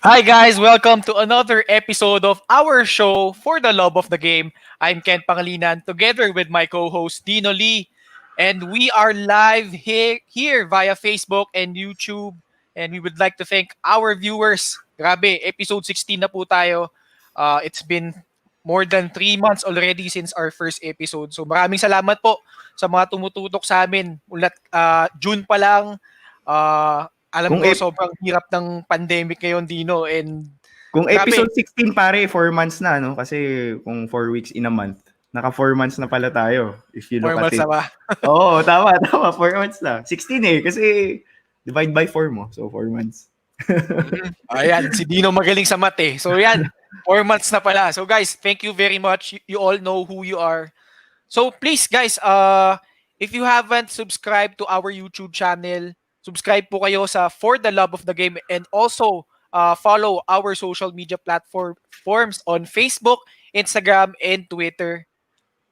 Hi guys, welcome to another episode of our show For the Love of the Game. I'm Ken Pangilinan together with my co-host Dino Lee, and we are live here via Facebook and YouTube, and we would like to thank our viewers. Grabe, episode 16 na po tayo. It's been more than 3 months already since our first episode. So maraming salamat po sa mga tumututok sa amin. Ulat June pa lang. Alam Kung ko ep- sobrang hirap ng pandemic ngayon, Dino, and kung grabe, episode 16 pare, 4 months na, no? Kasi kung 4 weeks in a month, naka 4 months na pala tayo, if you look 4 at months it. na ba? Oo, tama, 4 months na. 16 kasi divide by 4 mo, so 4 months. Ayan, si Dino magaling sa math eh. So yan, 4 months na pala. So guys, thank you very much. You all know who you are. So please guys, if you haven't subscribed to our YouTube channel, subscribe po kayo sa For the Love of the Game, and also follow our social media platforms on Facebook, Instagram, and Twitter.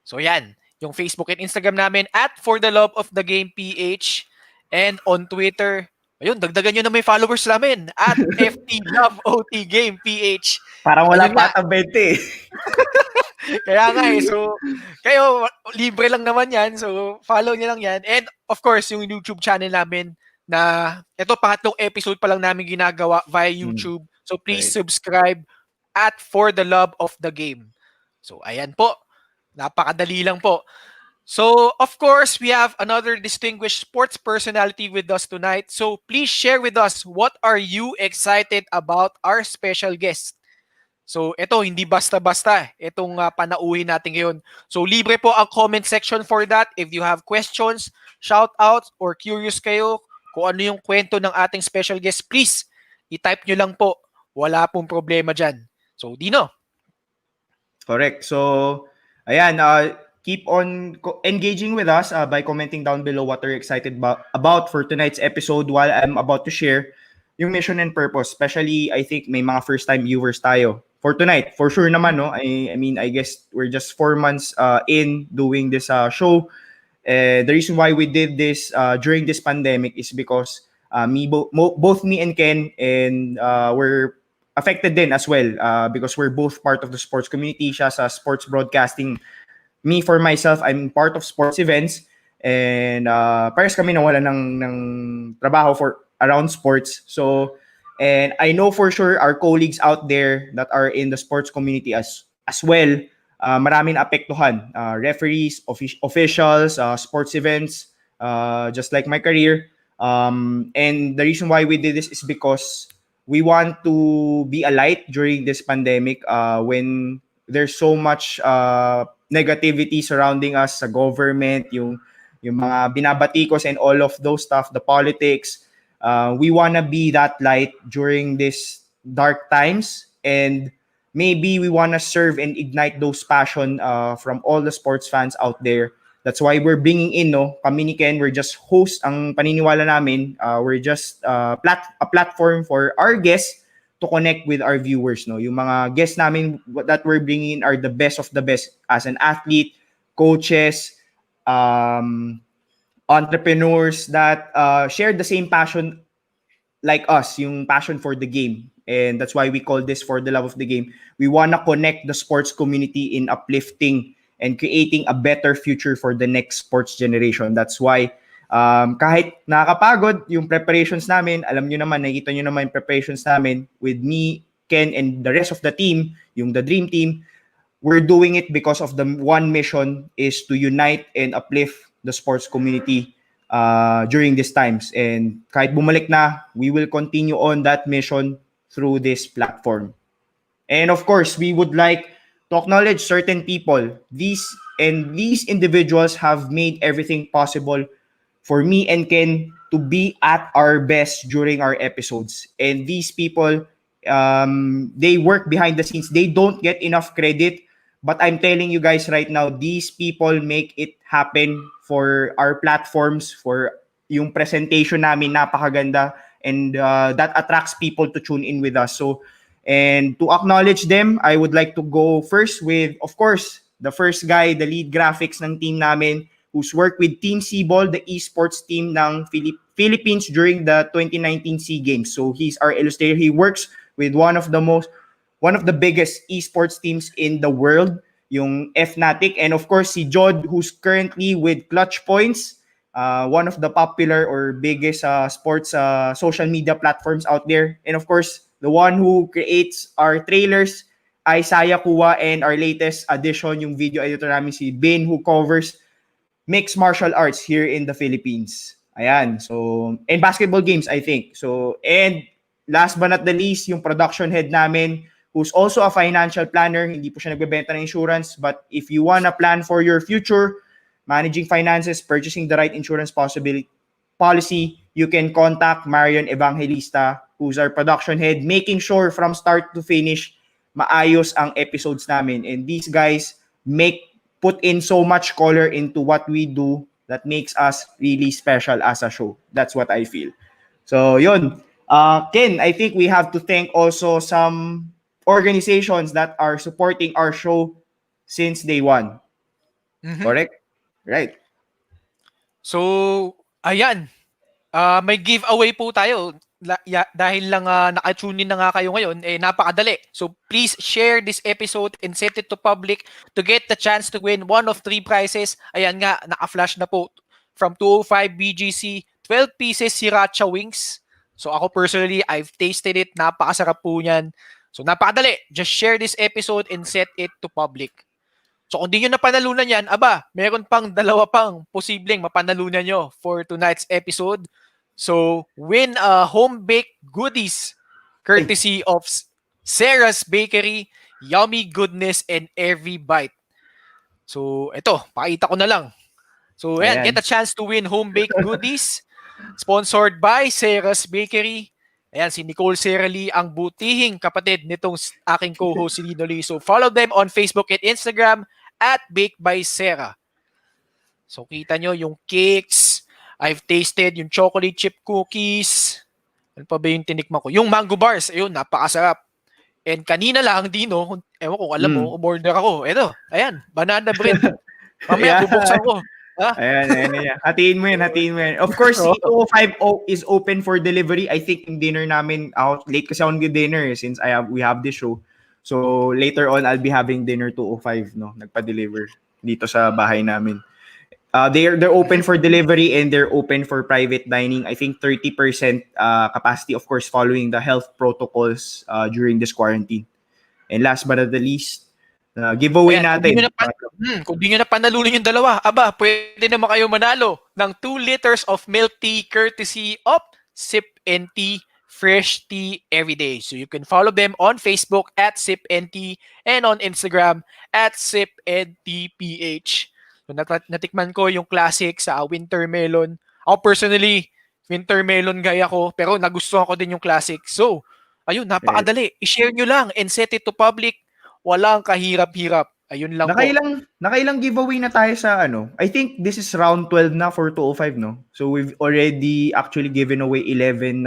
So yan, yung Facebook and Instagram namin at For the Love of the Game PH, and on Twitter, ayun, dagdagan nyo na may followers namin at FT Love OT Game PH. Parang wala Ayun pa nga. ata 20 Kaya nga eh, so kayo, libre lang naman yan, so follow nyo lang yan. And of course, yung YouTube channel namin na ito, pangatlong episode pa lang namin ginagawa via YouTube. So please Right. subscribe at For the Love of the Game. So ayan po, napakadali lang po. So, of course, we have another distinguished sports personality with us tonight. So, please share with us, what are you excited about our special guest? So, ito, hindi basta-basta itong panauhin natin ngayon. So, libre po ang comment section for that. If you have questions, shout-outs, or curious kayo kung ano yung kwento ng ating special guest, please, i-type nyo lang po. Wala pong problema dyan. So, Dino. Correct. So, ayan, keep on engaging with us by commenting down below what you're excited about for tonight's episode while I'm about to share yung mission and purpose. Especially, I think may mga first-time viewers tayo for tonight. For sure naman, no? I mean, I guess we're just 4 months in doing this show. The reason why we did this during this pandemic is because both me and Ken and we're affected din as well because we're both part of the sports community. Siya sa sports broadcasting. Me, for myself, I'm part of sports events, and pares kami nawala ng trabaho for around sports. So, and I know for sure our colleagues out there that are in the sports community as well, maraming apektuhan. Referees, officials, sports events, just like my career. And the reason why we did this is because we want to be a light during this pandemic when there's so much negativity surrounding us sa government, yung mga binabatikos and all of those stuff, the politics. We wanna be that light during this dark times, and maybe we wanna serve and ignite those passion from all the sports fans out there. That's why we're bringing in, kami ni Ken, we're just host, ang paniniwala namin, we're just a platform for our guests to connect with our viewers, no? Yung mga guests namin that we're bringing in are the best of the best as an athlete, coaches, entrepreneurs that share the same passion like us, yung passion for the game. And that's why we call this For the Love of the Game. We wanna connect the sports community in uplifting and creating a better future for the next sports generation. That's why kahit nakakapagod yung preparations namin, alam nyo naman, nakikita nyo naman yung preparations namin with me, Ken, and the rest of the team, yung the Dream Team, we're doing it because of the one mission is to unite and uplift the sports community during these times. And kahit bumalik na, we will continue on that mission through this platform. And of course, we would like to acknowledge certain people. These individuals have made everything possible for me and Ken to be at our best during our episodes. And these people, they work behind the scenes. They don't get enough credit. But I'm telling you guys right now, these people make it happen for our platforms, for yung presentation namin, napakaganda. And that attracts people to tune in with us. So, and to acknowledge them, I would like to go first with, of course, the first guy, the lead graphics ng team namin, who's worked with Team Seaball, the esports team ng Philippines during the 2019 SEA Games. So he's our illustrator. He works with one of the biggest esports teams in the world, yung Fnatic, and of course si Jod, who's currently with Clutch Points, one of the popular or biggest sports social media platforms out there, and of course the one who creates our trailers, Isaiah Kuwa, and our latest addition, yung video editor namin si Ben, who covers mixed martial arts here in the Philippines. Ayan. So, and basketball games, I think. So, and last but not the least, yung production head namin, who's also a financial planner. Hindi po siya nagbebenta ng insurance. But if you wanna plan for your future, managing finances, purchasing the right insurance policy, you can contact Marion Evangelista, who's our production head, making sure from start to finish, maayos ang episodes namin. And these guys put in so much color into what we do that makes us really special as a show. That's what I feel. So, yun. Ken, I think we have to thank also some organizations that are supporting our show since day one. Mhm. Correct? Right. So, ayan. May giveaway po tayo. Dahil lang naka-tune in na nga kayo ngayon, napakadali. So please share this episode and set it to public to get the chance to win one of 3 prizes. Ayan nga, naka-flash na po. From 205 BGC, 12 pieces sriracha wings. So ako personally, I've tasted it. Napakasarap po yan. So napakadali. Just share this episode and set it to public. So kung di nyo napanalunan yan, meron pang 2 pang posibleng mapanalunan nyo for tonight's episode. So, win a home-baked goodies courtesy of Sarah's Bakery, yummy goodness and every bite. So, ito, pakita ko na lang. So, ayan, get a chance to win home-baked goodies sponsored by Sarah's Bakery. Ayan, si Nicole Serali, ang butihing kapatid nitong aking co-host si Lino Lee. So, follow them on Facebook and Instagram at Baked by Sarah. So, kita nyo yung cakes. I've tasted yung chocolate chip cookies. Ano pa ba yung tinikman ko? Yung mango bars. Ayun, napakasarap. And kanina lang, Dino, ewan kung alam mo, umorder ako. Eto, ayan, banana bread. Mamaya, bubuksan ko. Ayan. Hatiin mo yan. Of course, si 205 is open for delivery. I think yung dinner namin, late kasi ako nag-dinner since we have this show. So, later on, I'll be having dinner 205, no? Nagpa-deliver dito sa bahay namin. They're open for delivery and they're open for private dining. I think 30% capacity, of course, following the health protocols during this quarantine. And last but not the least, giveaway natin. Kung di nyo na panalunan yung 2, pwede naman kayo manalo ng 2 liters of milk tea courtesy of Sip and Tea Fresh Tea Every Day. So you can follow them on Facebook at Sip and Tea and on Instagram at Sip and Tea PH. So, natikman ko yung classic sa winter melon. Ako personally, winter melon guy ako, pero nagustuhan ko din yung classic. So, ayun, napakadali. I-share nyo lang and set it to public. Walang kahirap-hirap. Ayun lang po. Nakailang giveaway na tayo sa I think this is round 12 na for 205, no? So, we've already actually given away 11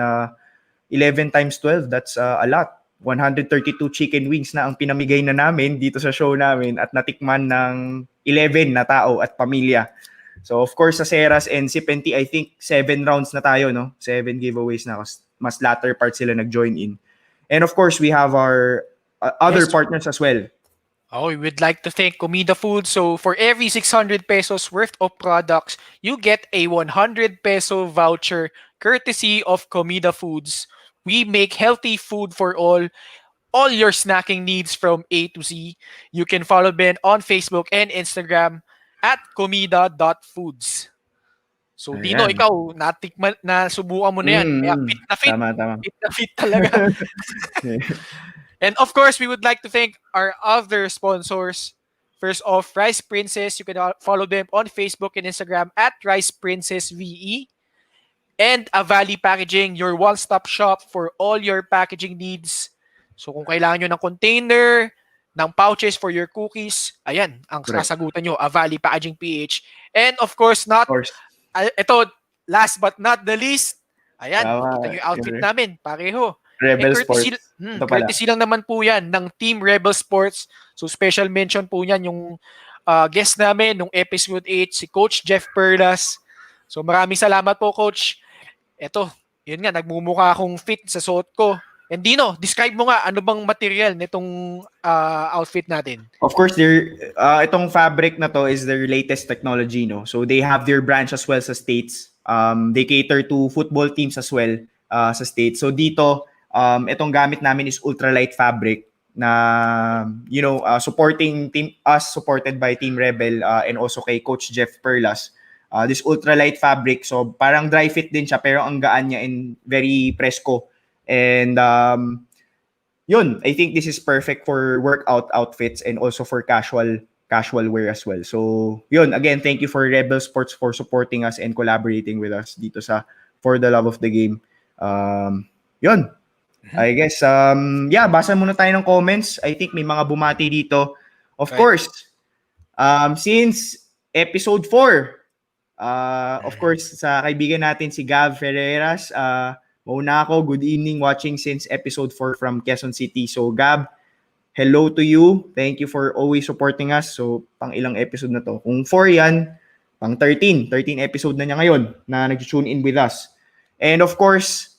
times 12. That's a lot. 132 chicken wings na ang pinamigay na namin dito sa show namin at natikman ng 11 na tao at pamilya. So of course sa Seras and Sip and Tea, I think 7 rounds na tayo, no? 7 giveaways na, mas latter part sila nag-join in. And of course we have our other partners as well. We would like to thank Comida Foods. So for every 600 pesos worth of products, you get a 100 peso voucher courtesy of Comida Foods. We make healthy food for all your snacking needs from A to Z. You can follow Ben on Facebook and Instagram at comida.foods. So, ayan. Dino, ikaw, nasubukan mo na yan. Kaya fit na fit. Tama. Fit na fit talaga. And of course, we would like to thank our other sponsors. First off, Rice Princess. You can follow them on Facebook and Instagram at Rice Princess VE. And Avali Packaging, your one-stop shop for all your packaging needs. So kung kailangan nyo ng container, ng pouches for your cookies, ayan, ang sasagutan nyo, Avali Packaging PH. And of course, ito, last but not the least, ayan, kita nyo yung outfit namin, pareho. Rebel Sports. Courtesy lang naman po yan ng Team Rebel Sports. So special mention po yan yung guest namin nung episode 8, si Coach Jeff Perlas. So maraming salamat po, Coach. Eto, yun nga, nagmumukha akong fit sa suot ko. And Dino, describe mo nga ano bang material nitong outfit natin. Of course, itong fabric na to is their latest technology, no? So they have their branch as well sa States. They cater to football teams as well sa States. So dito, itong gamit namin is ultralight fabric na, supporting team, us supported by Team Rebel and also kay Coach Jeff Perlas. This ultralight fabric, so parang dry fit din siya pero ang gaan niya and very fresco. And yun, I think this is perfect for workout outfits and also for casual wear as well. So, yun, again, thank you for Rebel Sports for supporting us and collaborating with us dito sa For the Love of the Game. Yun. I guess, basa muna tayo ng comments. I think may mga bumati dito. Of course, since episode 4, of course, sa kaibigan natin si Gav Ferreras, mauna ako, good evening, watching since episode 4 from Quezon City. So Gab, hello to you. Thank you for always supporting us. So pang ilang episode na to? Kung 4 yan, pang 13 episode na niya ngayon na nag-tune in with us. And of course,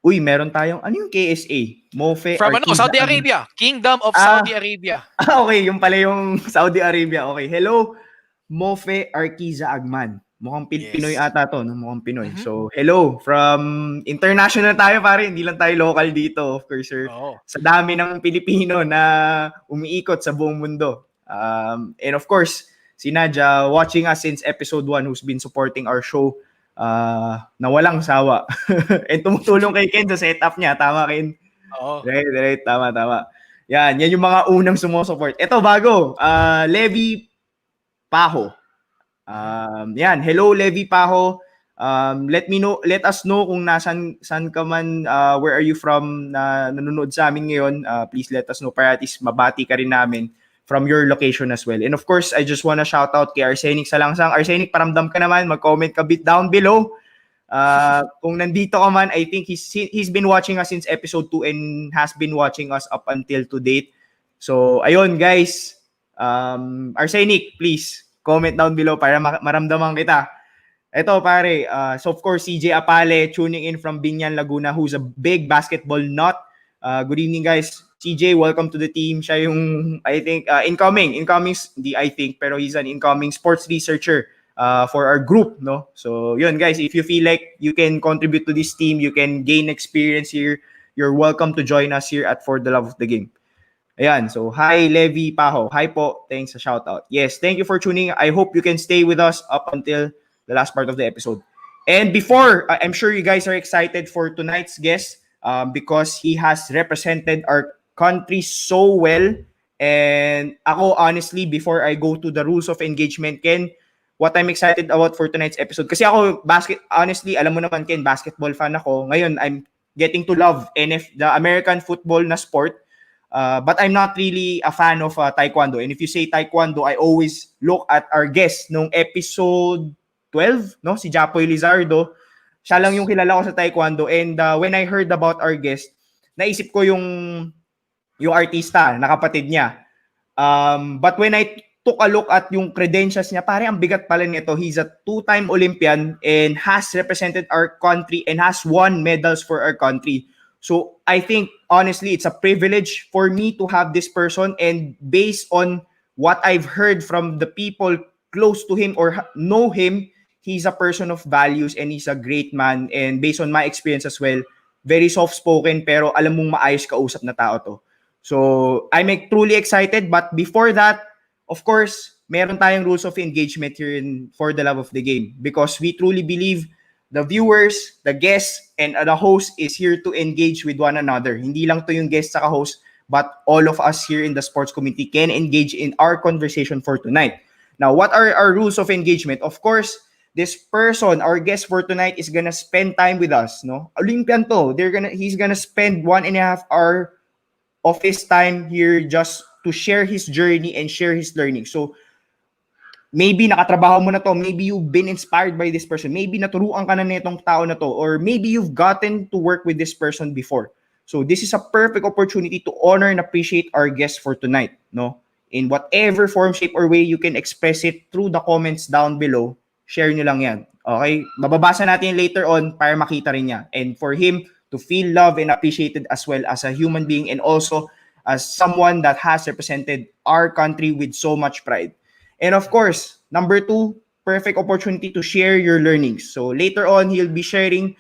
meron tayong, ano yung KSA? Mofe From Artiza, Saudi Arabia. Kingdom of Saudi Arabia. Okay, yung pala yung Saudi Arabia. Okay, hello, Mofe Artiza Agman. Mukhang Pinoy ata to, no? Mukhang Pinoy. Mm-hmm. So, hello from international tayo, pare. Hindi lang tayo local dito, of course, sir. Oh. Sa dami ng Pilipino na umiikot sa buong mundo. And of course, si Nadia, watching us since episode 1, who's been supporting our show na walang sawa. And tumutulong kay Ken sa setup niya. Tama, Ken? Oo. Right. Tama. Yan yung mga unang sumusupport. Ito, bago. Levi Paho. Yan, hello Levi Paho. Let us know kung saan ka man, where are you from na nanonood sa amin ngayon. Please let us know para at least mabati ka rin namin from your location as well. And of course, I just wanna shout out kay Arsenic Salangsang. Arsenic, paramdam ka naman, mag-comment ka bit down below. Kung nandito ka man, I think he's been watching us since episode 2 and has been watching us up until to date. So, ayun guys, Arsenic, please comment down below para maramdaman kita. Ito pare, so of course CJ Apale tuning in from Binyan, Laguna, who's a big basketball nut. Good evening guys. CJ, welcome to the team. Siya yung, I think, incoming, hindi I think, pero he's an incoming sports researcher for our group, no? So yun guys, if you feel like you can contribute to this team, you can gain experience here, you're welcome to join us here at For the Love of the Game. Ayan, so hi Levi Paho. Hi po, thanks sa shoutout. Yes, thank you for tuning. I hope you can stay with us up until the last part of the episode. And before, I'm sure you guys are excited for tonight's guest because he has represented our country so well. And ako, honestly, before I go to the rules of engagement, Ken, what I'm excited about for tonight's episode, kasi ako, honestly, alam mo naman, Ken, basketball fan ako. Ngayon, I'm getting to love the American football na sport. But I'm not really a fan of Taekwondo. And if you say Taekwondo, I always look at our guest nung episode 12, no? Si Japoy Lizardo. Siya lang yung kilala ko sa Taekwondo. And when I heard about our guest, naisip ko yung artista, na kapatid niya. But when I took a look at yung credentials niya, pare, ang bigat pala nito. He's a 2-time Olympian and has represented our country and has won medals for our country. So I think, honestly, it's a privilege for me to have this person, and based on what I've heard from the people close to him or know him, he's a person of values and he's a great man. And based on my experience as well, very soft-spoken pero alam mong maayos kausap na tao to. So I'm truly excited. But before that, of course, meron tayong rules of engagement here in For the Love of the Game because we truly believe the viewers, the guests, and the host is here to engage with one another. Hindi lang to yung guest sa host, but all of us here in the sports community can engage in our conversation for tonight. Now, what are our rules of engagement? Of course, this person, our guest for tonight, is gonna spend time with us. No, Olympian to. He's gonna spend 1.5 hours of his time here just to share his journey and share his learning. So, maybe nakatrabaho mo na to, maybe you've been inspired by this person, maybe naturuan ka na nitong tao na to, or maybe you've gotten to work with this person before. So this is a perfect opportunity to honor and appreciate our guest for tonight, no? In whatever form, shape, or way you can express it through the comments down below, share nyo lang yan. Okay? Mababasa natin later on para makita rin niya. And for him to feel loved and appreciated as well as a human being, and also as someone that has represented our country with so much pride. And of course, number 2, perfect opportunity to share your learnings. So later on, he'll be sharing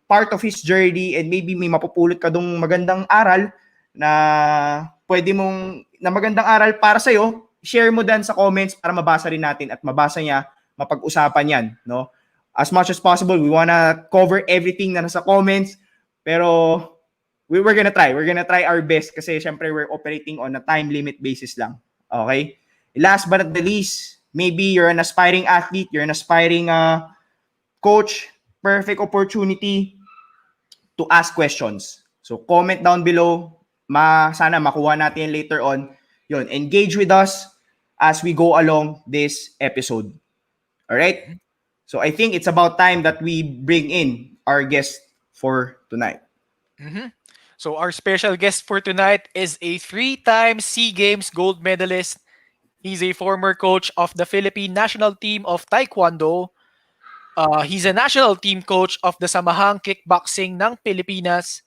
part of his journey, and maybe may mapupulot ka dong magandang aral na na magandang aral para sa'yo. Share mo dan sa comments para mabasa rin natin at mabasa niya, mapag-usapan yan, no? As much as possible, we wanna cover everything na nasa comments, pero we're gonna try. We're gonna try our best kasi syempre we're operating on a time limit basis lang. Okay? Last but not the least, maybe you're an aspiring athlete, you're an aspiring coach, perfect opportunity to ask questions. So comment down below, sana makuha natin later on. Yun, engage with us as we go along this episode. All right? So I think it's about time that we bring in our guest for tonight. So our special guest for tonight is a 3-time SEA Games gold medalist. He's a former coach of the Philippine national team of Taekwondo. He's a national team coach of the Samahang Kickboxing ng Pilipinas.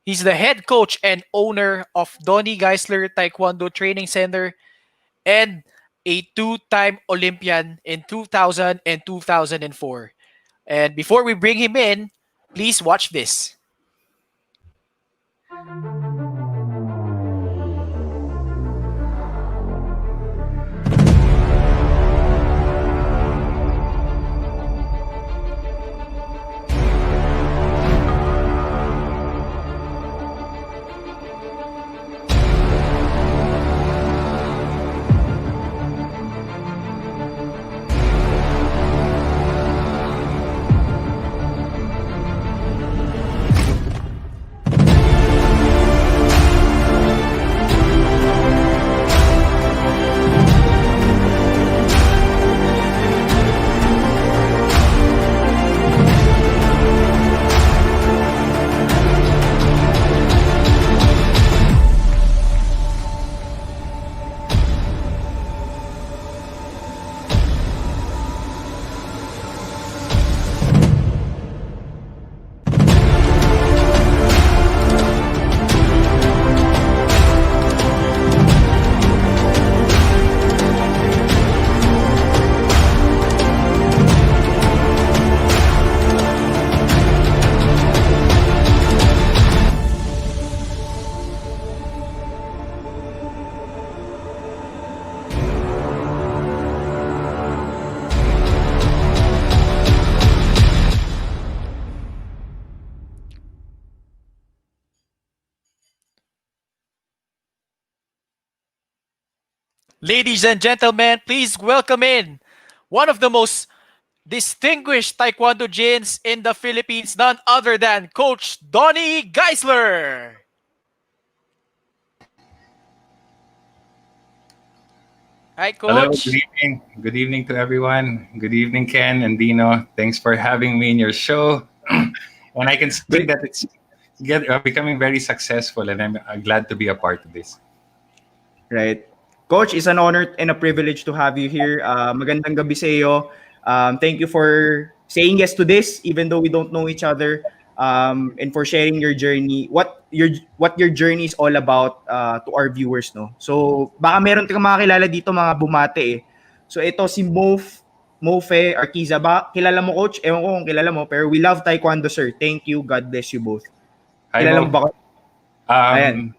He's the head coach and owner of Donnie Geisler Taekwondo Training Center, and a 2-time Olympian in 2000 and 2004. And before we bring him in, please watch this. Ladies and gentlemen, please welcome in one of the most distinguished Taekwondo jins in the Philippines, none other than Coach Donnie Geisler. Hi, Coach. Hello, good evening. Good evening to everyone. Good evening, Ken and Dino. Thanks for having me in your show. And I can see that it's becoming very successful, and I'm glad to be a part of this. Right. Coach, it's an honor and a privilege to have you here. Magandang gabi sa iyo. Thank you for saying yes to this, even though we don't know each other, and for sharing your journey, what your journey is all about to our viewers, no? So, baka meron kang mga kilala dito, mga bumate eh. So, ito si Mofe Arquiza. Ba, kilala mo, Coach? Ewan ko kung kilala mo, pero we love Taekwondo, sir. Thank you. God bless you both. Hi, Kilala Mo. mo ba? Ayan.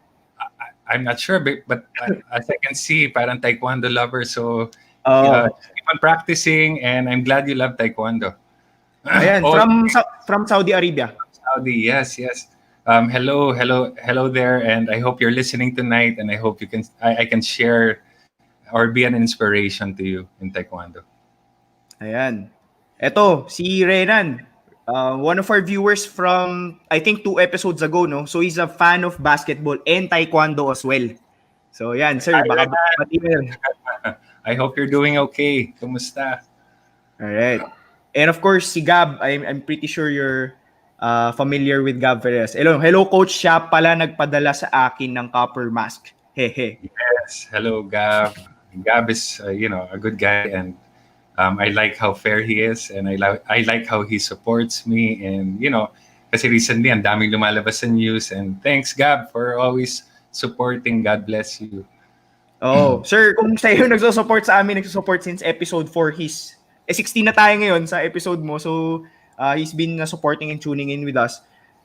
I'm not sure, but as I can see, parang Taekwondo lover. So, keep on practicing, and I'm glad you love Taekwondo. Ayan, from Saudi Arabia. Saudi, yes. Hello there, and I hope you're listening tonight, and I hope I can share or be an inspiration to you in Taekwondo. Ayan. Eto, si Renan. One of our viewers from, I think, 2 episodes ago, no? So, he's a fan of basketball and Taekwondo as well. So, yan, sir. Baka I hope you're doing okay. Kumusta? Alright. And of course, si Gab, I'm pretty sure you're familiar with Gab Perez. Hello, Coach. Siya pala nagpadala sa akin ng copper mask. Hehe. Yes. Hello, Gab. Gab is, a good guy, and I like how fair he is, and I like how he supports me, and Kasi recently, ang daming lumalabas sa news. And thanks, Gab, for always supporting. God bless you. Oh, sir, kung sa'yo nagsusupport sa amin, nagsusupport since episode 4, 16 na tayo ngayon sa episode mo. So, he's been supporting and tuning in with us.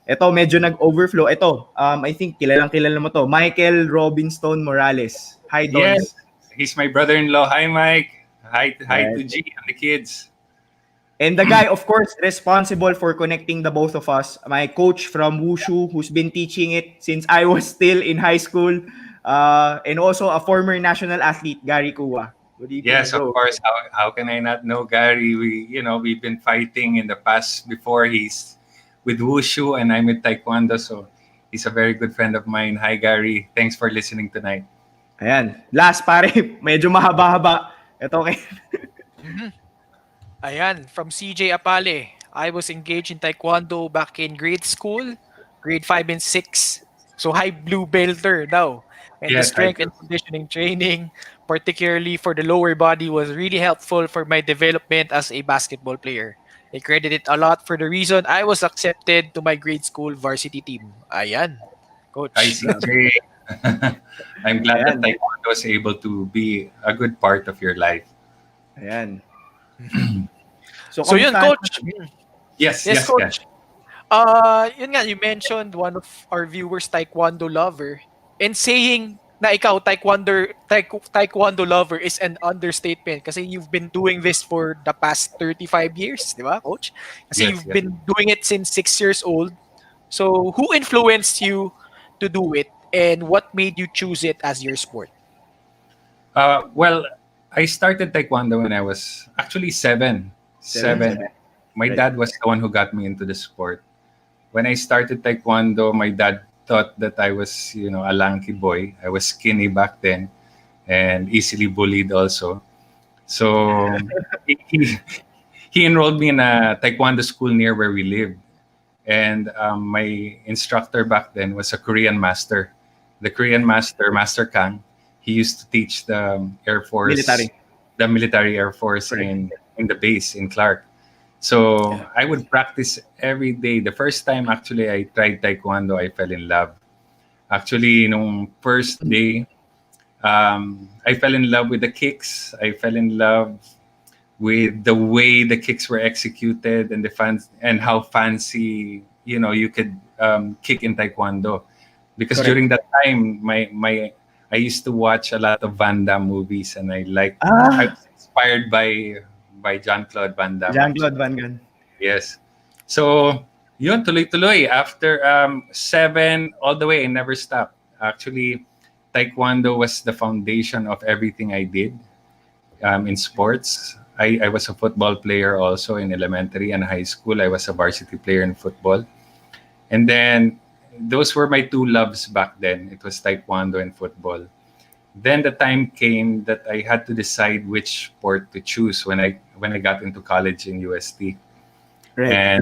Ito, medyo nag-overflow. Ito, I think kilala mo to. Michael Robinstone Morales. Hi, Yes, Dons. he's my brother-in-law. Hi, Mike. Hi Right. to G and the kids. And the guy, of course, responsible for connecting the both of us, my coach from Wushu, who's been teaching it since I was still in high school, and also a former national athlete, Gary Kua. Good evening, Yes, of bro. course. How can I not know Gary? We've been fighting in the past before. He's with Wushu and I'm with Taekwondo, so he's a very good friend of mine. Hi, Gary. Thanks for listening tonight. Ayan. Last, pare, medyo mahaba-haba. Ito, okay. Ayan, from CJ Apale. I was engaged in Taekwondo back in grade school, grade 5 and 6. So high blue belter daw. And the Yes, I strength do. and conditioning training, particularly for the lower body, was really helpful for my development as a basketball player. I credit it a lot for the reason I was accepted to my grade school varsity team. Ayan, Hi, coach. CJ. I'm glad that Ayan. Taekwondo was able to be a good part of your life. Ayan. So yun, kamusta? coach. Yes, Yes, yes, Ken. coach. Yun nga, you mentioned one of our viewers, Taekwondo lover, and saying na ikaw, Taekwondo lover is an understatement kasi you've been doing this for the past 35 years, di ba, coach? Kasi Yes, you've yes. been doing it since 6 years old. So, who influenced you to do it and what made you choose it as your sport? Well, I started Taekwondo when I was actually seven. Seven. My Right. dad was the one who got me into the sport. When I started Taekwondo, my dad thought that I was, a lanky boy. I was skinny back then and easily bullied also. So he, he enrolled me in a Taekwondo school near where we lived. And my instructor back then was a Korean master. The Korean master, Master Kang, he used to teach the Air Force, Military. the military Air Force Correct. in the base in Clark. So I would practice every day. The first time actually I tried Taekwondo, I fell in love. Actually, nung first day, I fell in love with the kicks. I fell in love with the way the kicks were executed and the fans and how fancy you could kick in Taekwondo. Because Correct. during that time, I used to watch a lot of Van Damme movies, and I was inspired by Jean-Claude Van Damme. Jean-Claude Van Damme. Yes. So, yun, tuloy-tuloy. After 7, all the way, I never stopped. Actually, Taekwondo was the foundation of everything I did in sports. I was a football player also in elementary and high school. I was a varsity player in football. And then, those were my two loves back then. It was Taekwondo and football. Then the time came that I had to decide which sport to choose when I got into college in UST. Right. And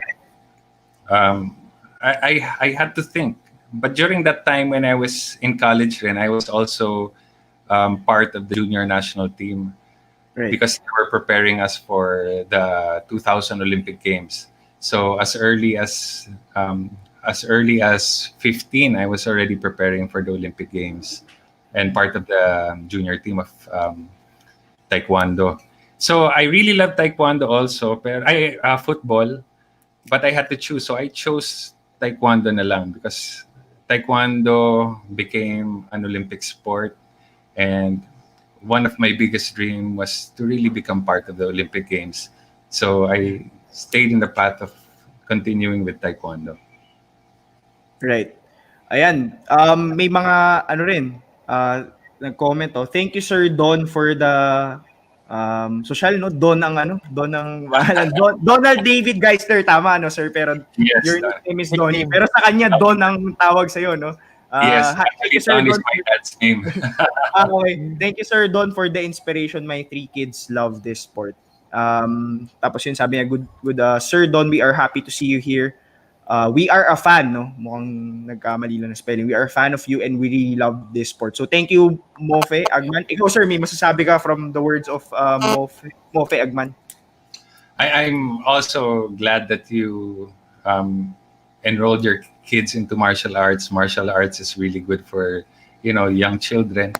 I had to think. But during that time when I was in college, and I was also part of the junior national team Right. because they were preparing us for the 2000 Olympic Games. So as early as 15, I was already preparing for the Olympic Games and part of the junior team of Taekwondo. So I really love Taekwondo also, pero football, but I had to choose. So I chose Taekwondo na lang because Taekwondo became an Olympic sport, and one of my biggest dreams was to really become part of the Olympic Games. So I stayed in the path of continuing with Taekwondo. Right. Ayan. May mga nag-comment. Thank you, Sir Don, for the social, no? Don ng Donald David Geisler, tama, no, sir? Pero Yes, your Don. name is Donnie. Nickname. Pero sa kanya, Don ang tawag sa'yo, no? Yes, Thank actually, you, Sir Don is Don. my dad's name. Okay. Thank you, Sir Don, for the inspiration. My 3 kids love this sport. Tapos yun, sabi niya, good, Sir Don, we are happy to see you here. We are a fan, no? Mukhang nagkamali lang na spelling. We are a fan of you and we really love this sport. So thank you, Mofe Agman. Ikaw, sir, may masasabi ka from the words of Mofe Agman? I'm also glad that you enrolled your kids into martial arts. Martial arts is really good for, young children,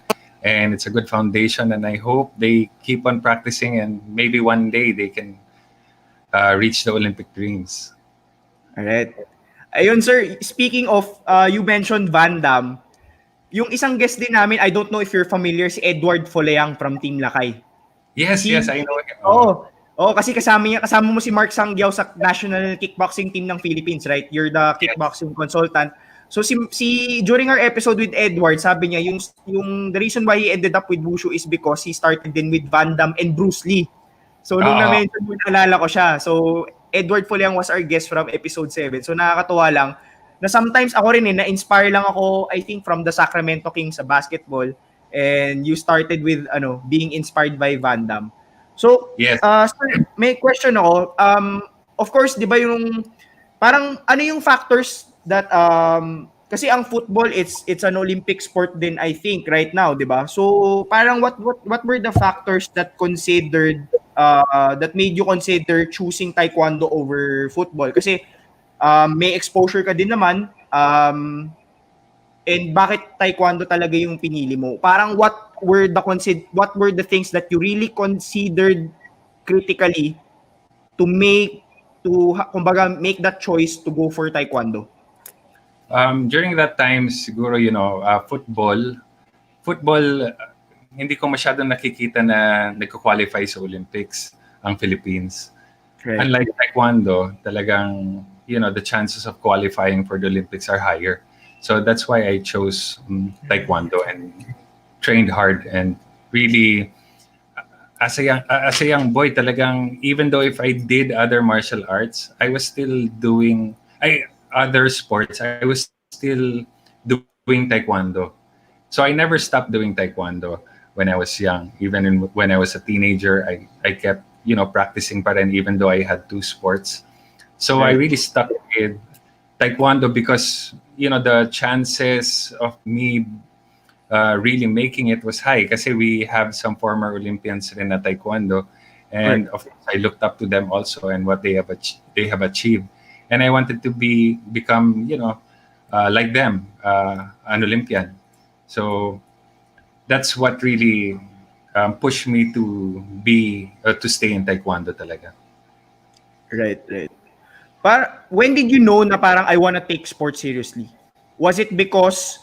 and it's a good foundation. And I hope they keep on practicing, and maybe one day they can reach the Olympic dreams. Alright. Ayun, sir. Speaking of, you mentioned Van Damme. Yung isang guest din namin, I don't know if you're familiar, si Edward Foleang from Team Lakay. Yes, Si- yes, I know him. Oo, kasi kasama mo si Mark Sanggiao sa national kickboxing team ng Philippines, right? You're the kickboxing consultant. So si during our episode with Edward, sabi niya yung the reason why he ended up with Wushu is because he started din with Van Damme and Bruce Lee. So nung na-mention mo, naalala ko siya. So Edward Foleang was our guest from episode 7. So nakakatuwa lang na sometimes ako rin na-inspire lang ako, I think, from the Sacramento Kings sa basketball, and you started with being inspired by Van Damme. So, Yes. sir, may question ako. Of course, 'di ba yung parang ano yung factors that kasi ang football it's an Olympic sport din, I think, right now, 'di ba? So, parang what were the factors that that made you consider choosing taekwondo over football? Kasi may exposure ka din naman, and bakit taekwondo talaga yung pinili mo? Parang what were the things that you really considered critically to make that choice to go for taekwondo? During that time, siguro, football, hindi ko masyadong nakikita na nagko-qualify sa Olympics ang Philippines. Right. Unlike taekwondo, talagang, the chances of qualifying for the Olympics are higher. So that's why I chose taekwondo and trained hard, and really, as a young boy, talagang, even though if I did other martial arts, I was still doing other sports. I was still doing taekwondo. So I never stopped doing taekwondo when I was young. Even when I was a teenager, I kept practicing pa rin, even though I had two sports. So I really stuck with taekwondo because the chances of me really making it was high, kasi we have some former Olympians rin na taekwondo, and of course I looked up to them also and what they have achieved, and I wanted to become like them, an Olympian. So that's what really pushed me to stay in taekwondo talaga. Right. When did you know na parang I wanna take sports seriously? Was it because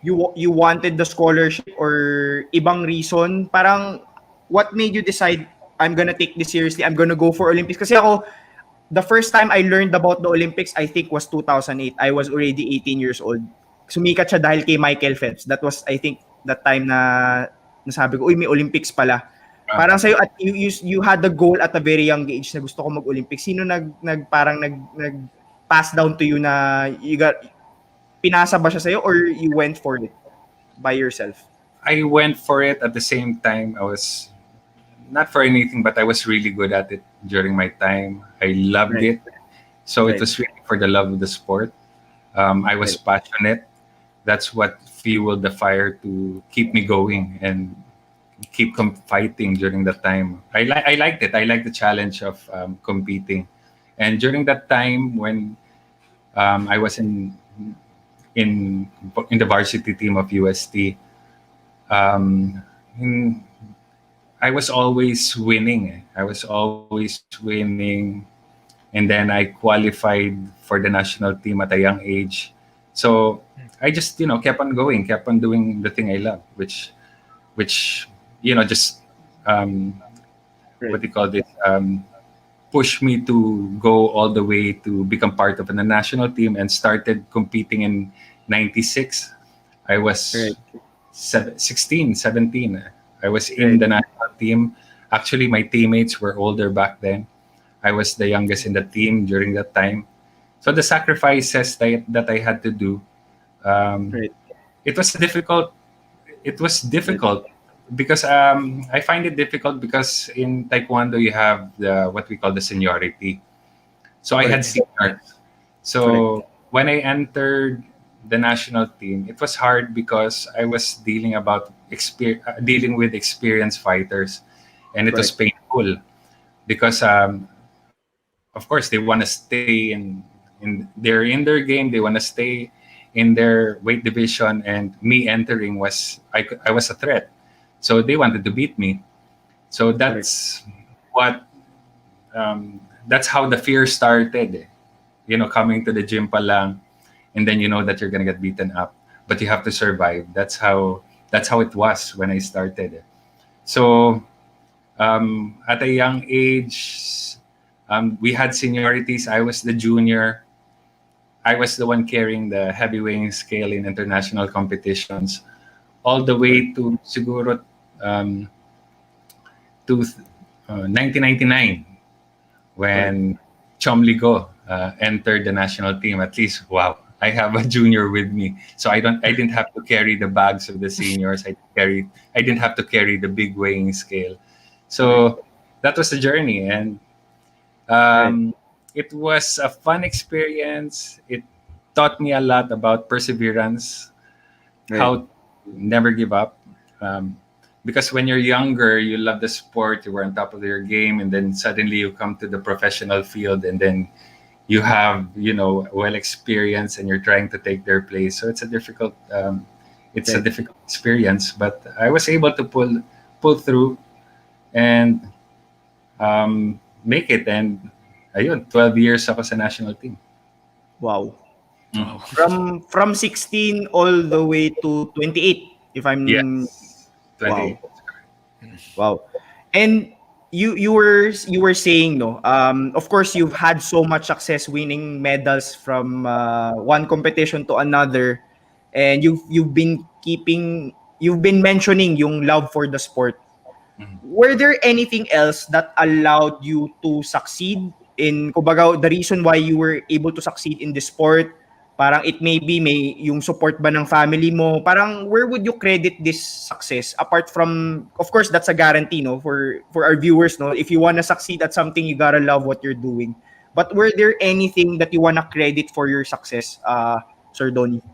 you wanted the scholarship or ibang reason? Parang what made you decide, I'm gonna take this seriously, I'm gonna go for Olympics? Kasi ako, the first time I learned about the Olympics, I think, was 2008. I was already 18 years old. Sumikat siya dahil kay Michael Phelps. That was, I think, that time na nasabi ko, uy, may Olympics pala. Parang sa'yo, at you had the goal at a very young age na gusto ko mag-Olympics. Sino nag-pass down to you na pinasa ba siya sa'yo, or you went for it by yourself? I went for it at the same time. I was not for anything, but I was really good at it during my time. I loved it. So it was really for the love of the sport. I was passionate. That's what fueled the fire to keep me going and keep fighting during that time. I liked it. I liked the challenge of competing. And during that time when I was in the varsity team of UST, I was always winning. And then I qualified for the national team at a young age. So I just, kept on going, kept on doing the thing I love, which just what do you call this? Pushed me to go all the way to become part of the national team, and started competing in 96. I was 16, 17. I was in the national team. Actually, my teammates were older back then. I was the youngest in the team during that time. So the sacrifices that I had to do, it was difficult. It was difficult because I find it difficult because in Taekwondo you have what we call the seniority. So I had seniors. So when I entered the national team, it was hard because I was dealing with experienced fighters, and it was painful because of course, they want to stay they're in their game. They want to stay in their weight division, and me entering I was a threat. So they wanted to beat me. So that's what that's how the fear started. Coming to the gym pa lang, and then you know that you're gonna get beaten up, but you have to survive. That's how it was when I started. So at a young age, we had seniorities. I was the junior. I was the one carrying the heavy weighing scale in international competitions, all the way to siguro to 1999 when Chomligo entered the national team. At least, wow, I have a junior with me, so I didn't have to carry the bags of the seniors. I didn't have to carry the big weighing scale. So that was the journey, and it was a fun experience. It taught me a lot about perseverance, how to never give up. Because when you're younger, you love the sport, you were on top of your game, and then suddenly you come to the professional field, and then you have, well experience, and you're trying to take their place. So it's a difficult experience, but I was able to pull through and make it. And ayun, 12 years ako sa national team. Wow. From 16 all the way to 28, if I'm Yes. 28. Wow. And you were saying, no, of course you've had so much success winning medals from one competition to another, and you've been mentioning yung love for the sport. Were there anything else that allowed you to succeed in, kumbaga, the reason why you were able to succeed in the sport? Parang it may be may yung support ba ng family mo? Parang where would you credit this success? Apart from, of course, that's a guarantee, no, for our viewers, no. If you wanna succeed at something, you gotta love what you're doing. But were there anything that you wanna credit for your success, Sir Donnie?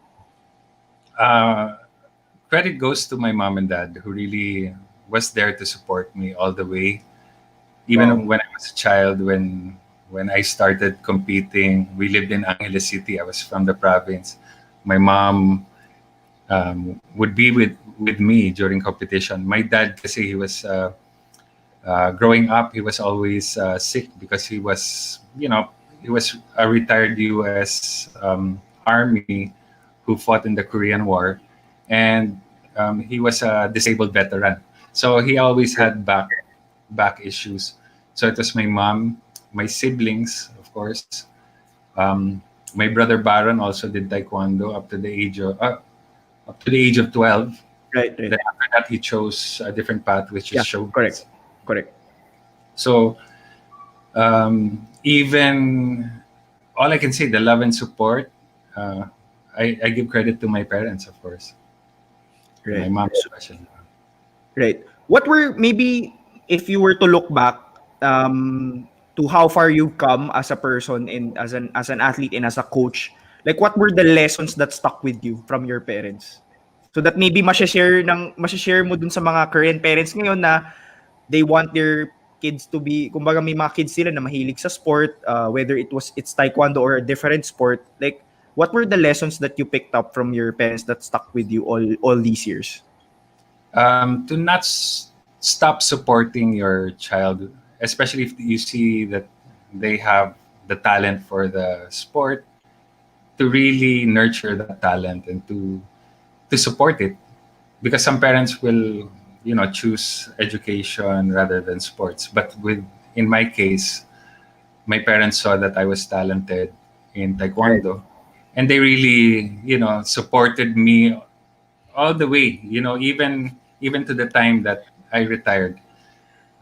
Credit goes to my mom and dad, who really was there to support me all the way. Even when I was a child, when I started competing, we lived in Angeles City. I was from the province. My mom would be with me during competition. My dad, kasi he was growing up, he was always sick because he was a retired U.S. Army who fought in the Korean War, and he was a disabled veteran. So he always had back issues. So it was my mom, my siblings, of course. My brother Baron also did Taekwondo up to the age of 12. Right. Then after that, he chose a different path, which is showbiz. Correct. So even all I can say, the love and support, I give credit to my parents, of course. Right. My mom especially. Right. What were, maybe if you were to look back to how far you've come as a person and as an athlete and as a coach, like what were the lessons that stuck with you from your parents? So that maybe ma-share mo dun sa mga current parents ngayon na they want their kids to be, kumbaga may mga kids sila na mahilig sa sport, whether it's Taekwondo or a different sport. Like, what were the lessons that you picked up from your parents that stuck with you all these years? To not stop supporting your child, especially if you see that they have the talent for the sport, to really nurture that talent and to support it. Because some parents will, choose education rather than sports. But in my case, my parents saw that I was talented in Taekwondo, and they really, supported me all the way, even to the time that I retired.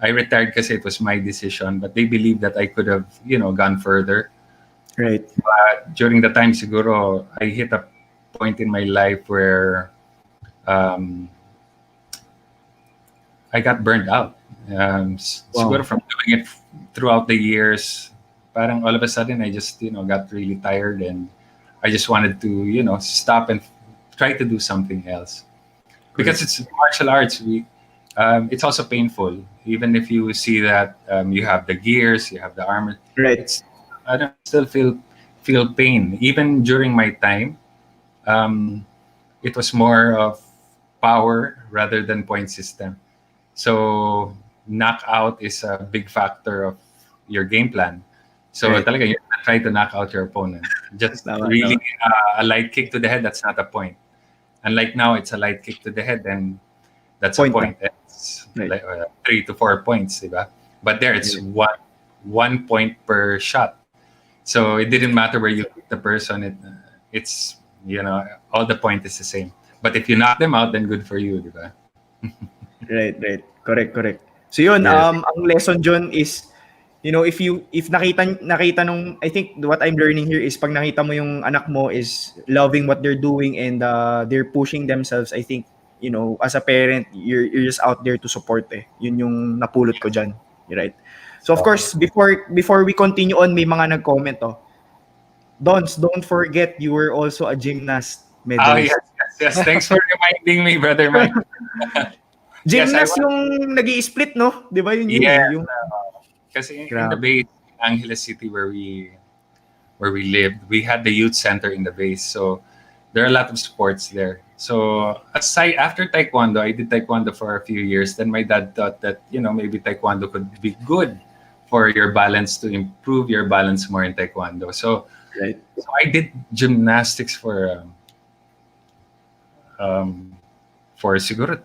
I retired because it was my decision, but they believed that I could have, gone further. Right. But during the time, siguro, I hit a point in my life where I got burned out. Siguro from doing it throughout the years, parang all of a sudden I just, got really tired, and I just wanted to, stop and try to do something else. Because it's martial arts, it's also painful. Even if you see that you have the gears, you have the armor, Right. it's I don't still feel pain even during my time. It was more of power rather than point system. So knockout is a big factor of your game plan. So Right. talaga, you try to knock out your opponent. Just Tama, really tama. a light kick to the head, that's not a point. Unlike now, it's a light kick to the head, and that's a Point point. It's Right. like 3 to 4 points, diba? But there, it's Right. one point per shot. So it didn't matter where you hit the person. It's all the point is the same. But if you knock them out, then good for you, diba? Right, right. Correct. So yun, Yes. ang lesson dyan is, if nakita nung, I think what I'm learning here is pag nakita mo yung anak mo is loving what they're doing and they're pushing themselves, I think, as a parent, you're just out there to support eh. Yun yung napulot ko dyan. Right. So of course, before we continue on, may mga nag-comment Dons, don't forget you were also a gymnast Oh, medalist. yes. Thanks for reminding me, brother Mike. Yes, I Gymnast yung nag-i-split, no? Di ba yun Yes. eh? Yung, Kasi in the Grabe. base, Angeles City, where we lived, we had the youth center in the base. So there are a lot of sports there. So aside after Taekwondo, I did Taekwondo for a few years. Then my dad thought that maybe Taekwondo could be good for your balance, to improve your balance more in Taekwondo. So right. I did gymnastics for siguro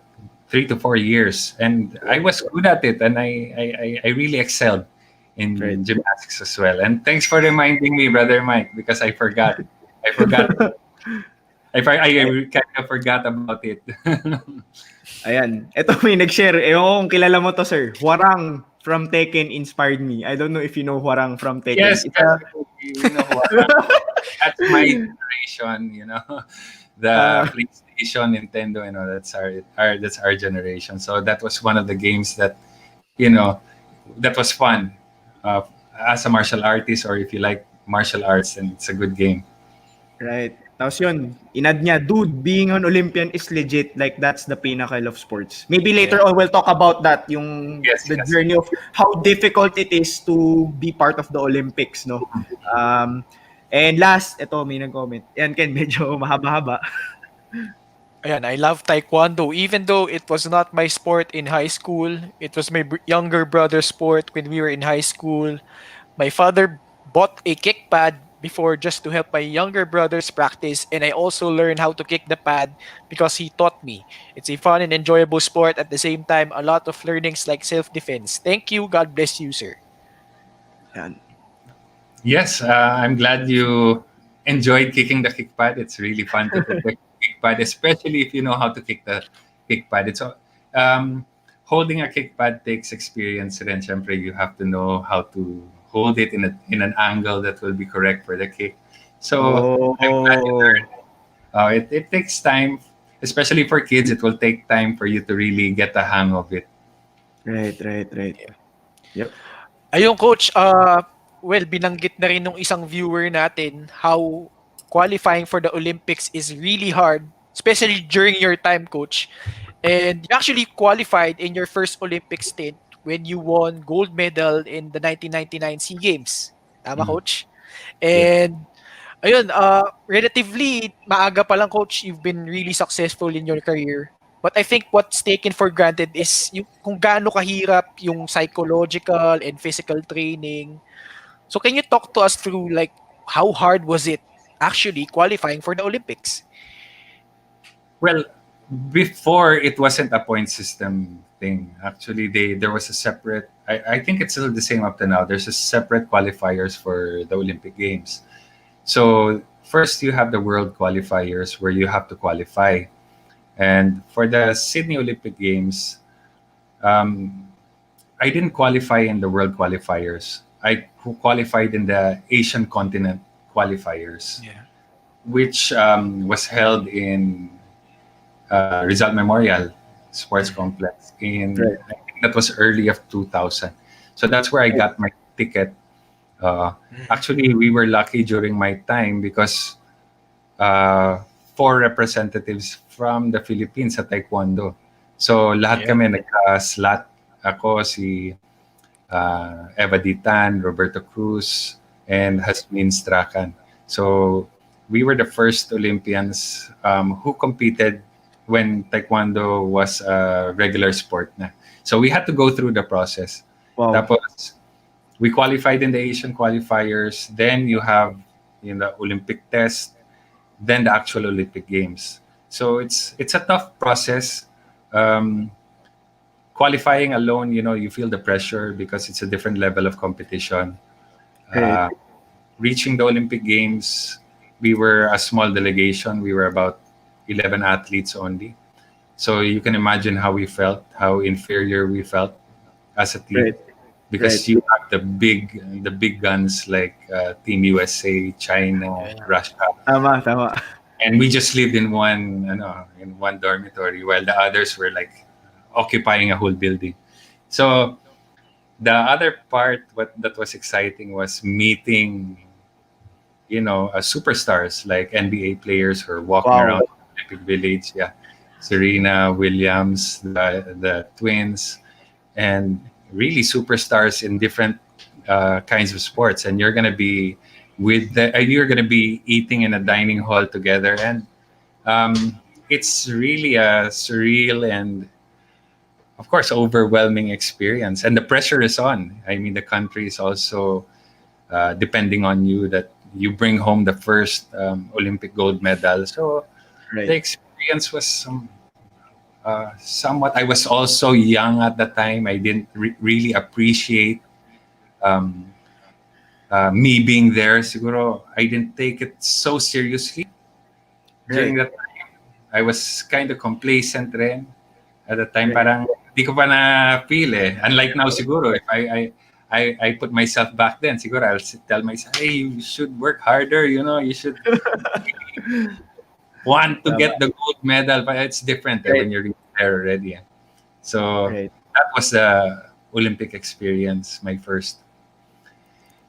3 to 4 years, and I was good at it, and I really excelled in Right. gymnastics as well. And thanks for reminding me, brother Mike, because I forgot. I kind of forgot about it. Ayan. Ito may nag-share. Ewan ko kung kilala mo to, sir. Hwarang from Tekken inspired me. I don't know if you know Hwarang from Tekken. Yes, It's a- you know what? That's my generation. The PlayStation, Nintendo. That's our generation. So that was one of the games that that was fun. As a martial artist, or if you like martial arts, then it's a good game. Right. Tapos yun, inad niya, dude, being an Olympian is legit. Like, that's the pinnacle of sports. Maybe later on, we'll talk about that, yung Yes. journey of how difficult it is to be part of the Olympics, no? And last, ito, may nag-comment. Yan, Ken, medyo mahaba-haba. Ayan, I love Taekwondo. Even though it was not my sport in high school, it was my younger brother's sport when we were in high school. My father bought a kick pad before just to help my younger brothers practice, and I also learned how to kick the pad because he taught me. It's a fun and enjoyable sport, at the same time a lot of learnings like self-defense. Thank you. God bless you, sir. Yan. Yes, I'm glad you enjoyed kicking the kick pad. It's really fun to kick the kick pad, especially if you know how to kick the kick pad. Holding a kick pad takes experience, and syempre you have to know how to hold it in an angle that will be correct for the kick. So I'm glad you learned. It takes time, especially for kids. It will take time for you to really get the hang of it. Right. Yep. Ayun, coach, well, binanggit na rin nung isang viewer natin how qualifying for the Olympics is really hard, especially during your time, coach. And you actually qualified in your first Olympic stint when you won gold medal in the 1999 SEA Games. Tama, coach? And ayun, relatively maaga pa lang, coach, you've been really successful in your career. But I think what's taken for granted is yung kung gaano kahirap yung psychological and physical training. So can you talk to us through like how hard was it actually qualifying for the Olympics? Well, before it wasn't a point system thing. Actually, there was a separate. I think it's still the same up to now. There's a separate qualifiers for the Olympic Games. So first, you have the world qualifiers where you have to qualify, and for the Sydney Olympic Games, I didn't qualify in the world qualifiers. I qualified in the Asian continent qualifiers, which was held in Rizal Memorial Sports Complex I think that was early of 2000. So that's where I got my ticket. Actually, we were lucky during my time because 4 representatives from the Philippines at Taekwondo. So lahat kami nagka-slot. Ako, si Eva Ditan, Roberto Cruz, and Hasmin Strakan. So we were the first Olympians who competed when Taekwondo was a regular sport na. So we had to go through the process. Wow. Tapos, we qualified in the Asian qualifiers. Then you have the Olympic test, then the actual Olympic Games. So it's a tough process. Qualifying alone, you feel the pressure because it's a different level of competition. Right. Reaching the Olympic Games, we were a small delegation. We were about 11 athletes only. So you can imagine how we felt, how inferior we felt as a team. Right. Because Right. you have the big guns like Team USA, China, Yeah. Russia, Tama. and we just lived in one dormitory while the others were like occupying a whole building. So the other part that was exciting was meeting superstars like NBA players who are walking Wow. around Olympic Village. Yeah, Serena Williams, the twins, and really superstars in different kinds of sports. And you're gonna be you're gonna be eating in a dining hall together, and it's really a surreal and of course overwhelming experience. And the pressure is on. I mean, the country is also depending on you that you bring home the first Olympic gold medal. So the Right. experience was somewhat. I was also young at the time. I didn't really appreciate um, me being there. Siguro, I didn't take it so seriously during Right. that time. I was kind of complacent rin at the time. Right. Parang di ko pa na feel eh. Unlike now, siguro, if I put myself back then, siguro I'll tell myself, hey, you should work harder. You should want to Tama. get the gold medal, but it's different Right. when you're there already. So Right. that was the Olympic experience, my first.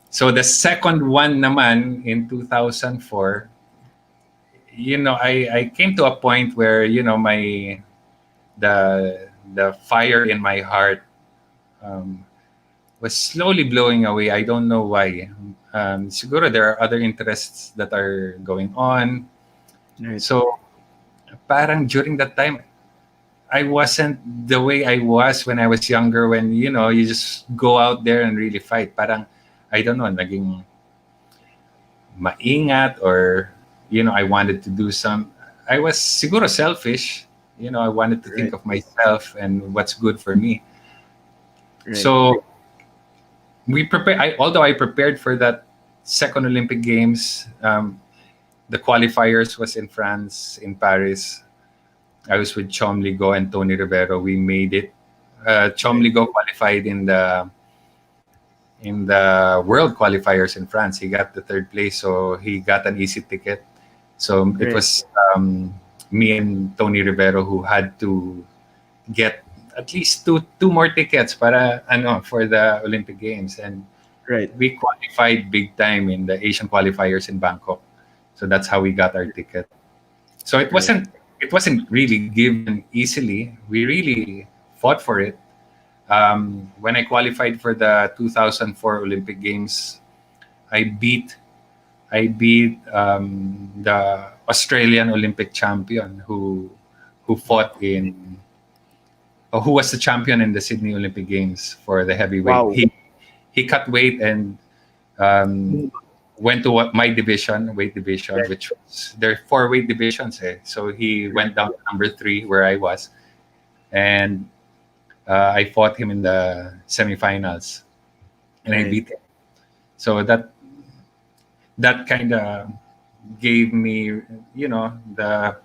So the second one naman in 2004, I came to a point where the fire in my heart was slowly blowing away. I don't know why. Siguro there are other interests that are going on. Right. So parang during that time, I wasn't the way I was when I was younger. When you just go out there and really fight. Parang I don't know, naging maingat or I wanted to do some. I was siguro selfish. I wanted to think Right. of myself and what's good for me. Right. So we prepare. Although I prepared for that second Olympic Games, the qualifiers was in France, in Paris. I was with Chom Ligo and Tony Rivero. We made it. Chom Ligo qualified in the world qualifiers in France. He got the third place, so he got an easy ticket. So it Right. was me and Tony Rivero who had to get at least two more tickets for the Olympic Games, and Right. we qualified big time in the Asian qualifiers in Bangkok. So that's how we got our ticket. So it wasn't really given easily. We really fought for it. When I qualified for the 2004 Olympic Games, I beat the Australian Olympic champion who fought who was the champion in the Sydney Olympic Games for the heavyweight. Wow. He cut weight and went to my division, weight division, Right. which was there are 4 weight divisions. So he went down to number 3 where I was, and I fought him in the semifinals, and I Right. beat him. So that kind of gave me, the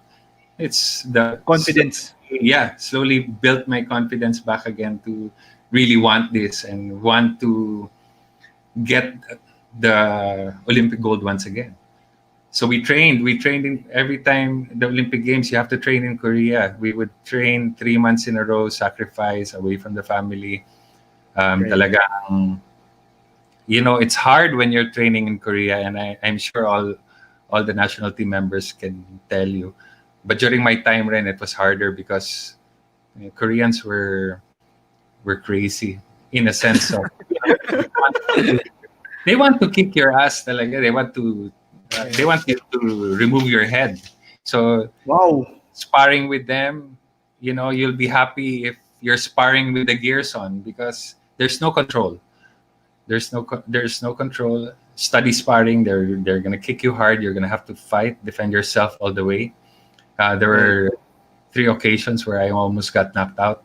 Confidence. yeah, slowly built my confidence back again to really want this and want to get the Olympic gold once again. So we trained in every time the Olympic Games, you have to train in Korea. We would train 3 months in a row, sacrifice away from the family. Right. Talagang, it's hard when you're training in Korea, and I'm sure all the national team members can tell you. But during my time, rin, it was harder because Koreans were crazy in a sense of they want to kick your ass talaga. They want you to remove your head. So Wow. sparring with them, you'll be happy if you're sparring with the gears on because there's no control. There's no control. Study sparring, they're gonna kick you hard. You're gonna have to fight, defend yourself all the way. There were 3 occasions where I almost got knocked out.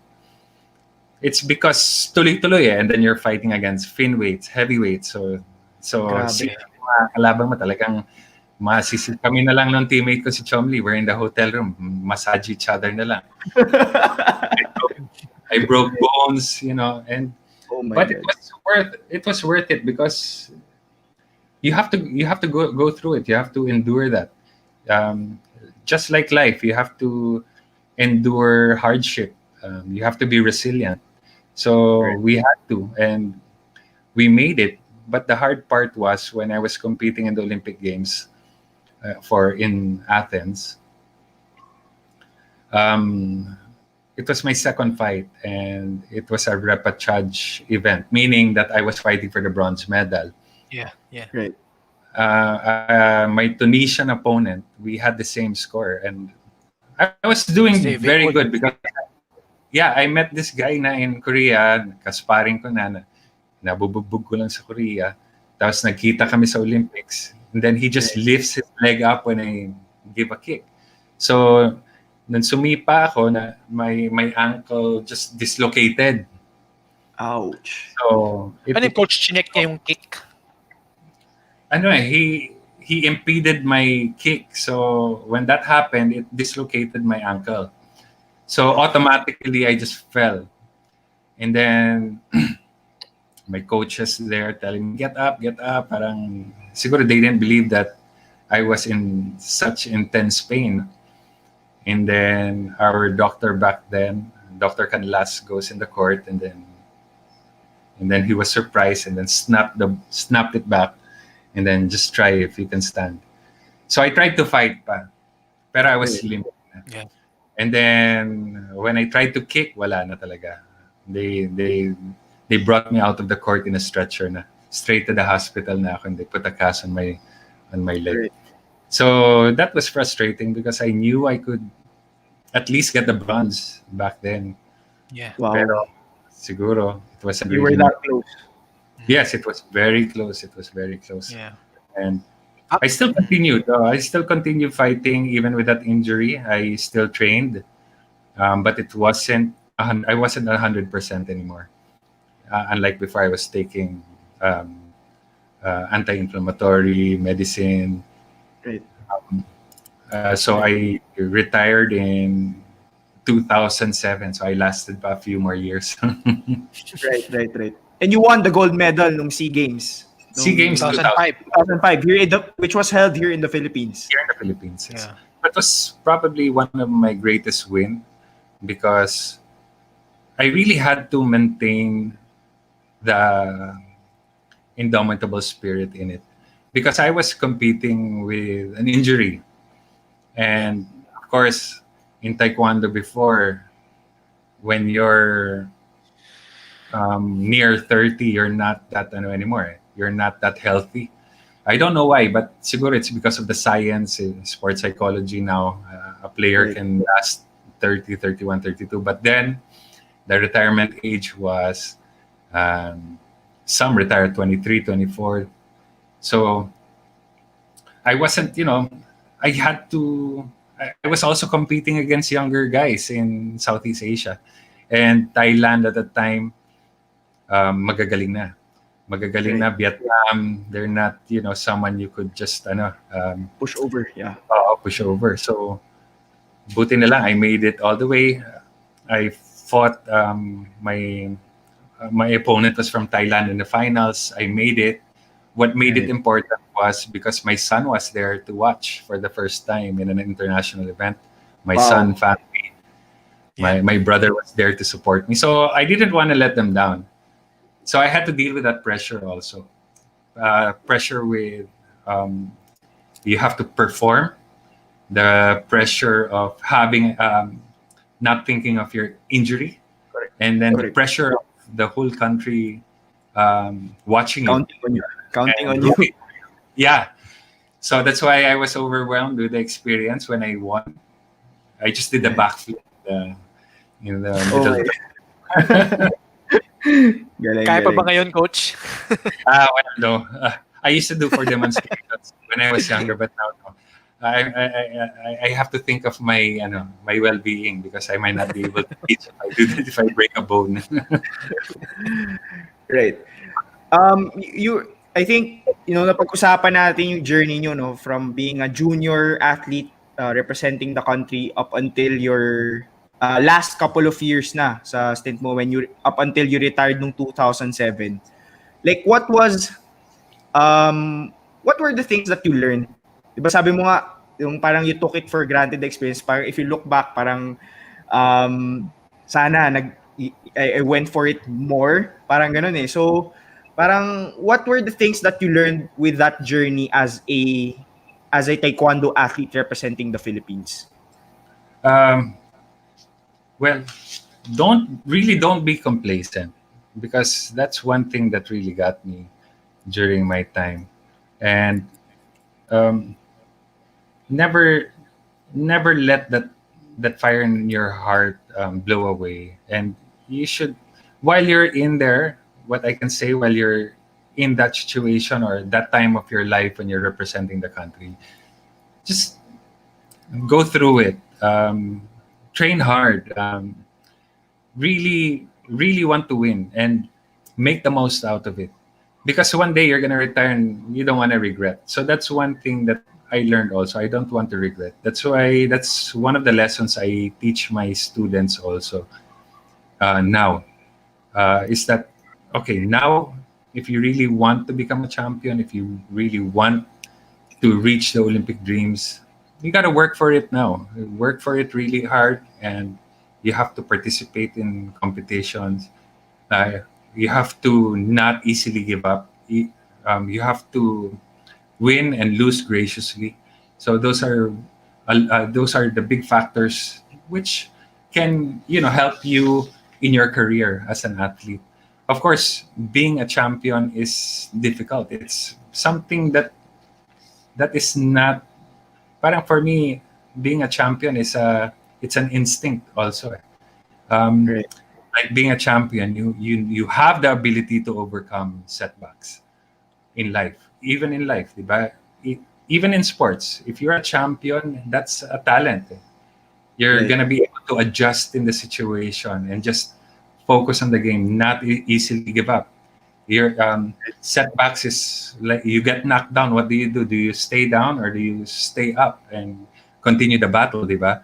It's because tuloy-tuloy and then you're fighting against fin weights, heavyweights. So Grabe. mga kalaban mo talagang kami na lang ng teammate ko si Chomli. We're in the hotel room, massage each other na lang. I broke bones, and Oh my but God. it was worth it because you have to go through it. You have to endure that. Just like life, you have to endure hardship. You have to be resilient. So Right. we had to, and we made it. But the hard part was when I was competing in the Olympic Games in Athens. It was my second fight, and it was a repechage event, meaning that I was fighting for the bronze medal. Yeah, yeah. Right. My Tunisian opponent, we had the same score, and I was doing Stay very good. good because, I met this guy na in Korea, kasparing ko na nabubugbog ko lang sa Korea. Tapos nagkita kami sa Olympics, and then he just lifts his leg up when I give a kick. So, nung sumipa ako, na my ankle just dislocated. Ouch. So, Ano yung coach chinek niya yung kick? he impeded my kick. So when that happened, it dislocated my ankle. So automatically I just fell. And then my coaches there telling me, get up. Parang siguro they didn't believe that I was in such intense pain. And then our doctor back then, Dr. Canlas, goes in the court, and then he was surprised and then snapped it back. And then just try if you can stand. So I tried to fight pa. Pero I was limited. Yeah. And then when I tried to kick, wala na talaga. They brought me out of the court in a stretcher na. Straight to the hospital na ako, and they put a cast on my leg. Right. So that was frustrating because I knew I could at least get the bronze back then. Yeah. Wow. Pero siguro it wasn't You were really that close. Yes, it was very close. Yeah. And I still continued. I still continued fighting even with that injury. I still trained, but it wasn't. I wasn't 100% anymore. Unlike before, I was taking anti-inflammatory medicine. Right. So I retired in 2007. So I lasted a few more years. Right. And you won the gold medal nung SEA Games. SEA Games 2005. 2005 which was held here in the Philippines. Here in the Philippines. Yes. Yeah. That was probably one of my greatest win because I really had to maintain the indomitable spirit in it because I was competing with an injury. And of course, in Taekwondo before, when you're near 30, you're not that anymore. You're not that healthy. I don't know why, but siguro it's because of the science in sports psychology now. A player Right. can last 30, 31, 32. But then the retirement age was, some retired 23, 24. So I wasn't, I had to, I was also competing against younger guys in Southeast Asia. And Thailand at the time, magagaling na. Right. Vietnam, they're not, someone you could just, Push over, yeah. push over. So, buti na lang, I made it all the way. I fought, my opponent was from Thailand in the finals. I made it. What made it Right. important was because my son was there to watch for the first time in an international event. My Wow. son, family, my brother was there to support me. So I didn't want to let them down. So I had to deal with that pressure also. Pressure with you have to perform. The pressure of having not thinking of your injury, Correct. and then the Correct. pressure of the whole country watching you. Counting on you. Counting on And you. yeah, so that's why I was overwhelmed with the experience when I won. I just did the backflip in the Oh, middle of the galing, Kaya pa ba galing. ngayon, coach? well, no. I used to do for demonstrations when I was younger, but now no. I have to think of my my well-being because I might not be able to teach if I do that if I break a bone. Right. You, I think, napag-usapan natin yung journey nyo, no, from being a junior athlete representing the country up until your last couple of years na sa stint mo when you up until you retired nung 2007. Like what were the things that you learned? 'Di ba sabi mo nga yung parang you took it for granted the experience, parang if you look back parang sana I went for it more, parang ganun eh. So parang what were the things that you learned with that journey as a taekwondo athlete representing the Philippines? um, well, don't be complacent because that's one thing that really got me during my time, and um, never never let that fire in your heart blow away. And you should, while you're in there, what I can say, while you're in that situation or that time of your life when you're representing the country, just go through it. Train hard. Really want to win and make the most out of it, because one day you're going to retire and you don't want to regret. So that's one thing that I learned also. I don't want to regret. That's one of the lessons I teach my students also now, is that okay, now if you really want to become a champion, if you really want to reach the Olympic dreams, you got to work for it now. Work for it really hard, and you have to participate in competitions. You have to not easily give up. You have to win and lose graciously. So those are the big factors which can help you in your career as an athlete. Of course, being a champion is difficult. It's something that is not. Parang for me, being a champion it's an instinct also. Right. Like being a champion, you have the ability to overcome setbacks in life, even in life, diba? Even in sports, if you're a champion, that's a talent. You're Right. gonna be able to adjust in the situation and just focus on the game, not easily give up. Your setbacks is like you get knocked down. What do you do? Do you stay down or do you stay up and continue the battle, diba?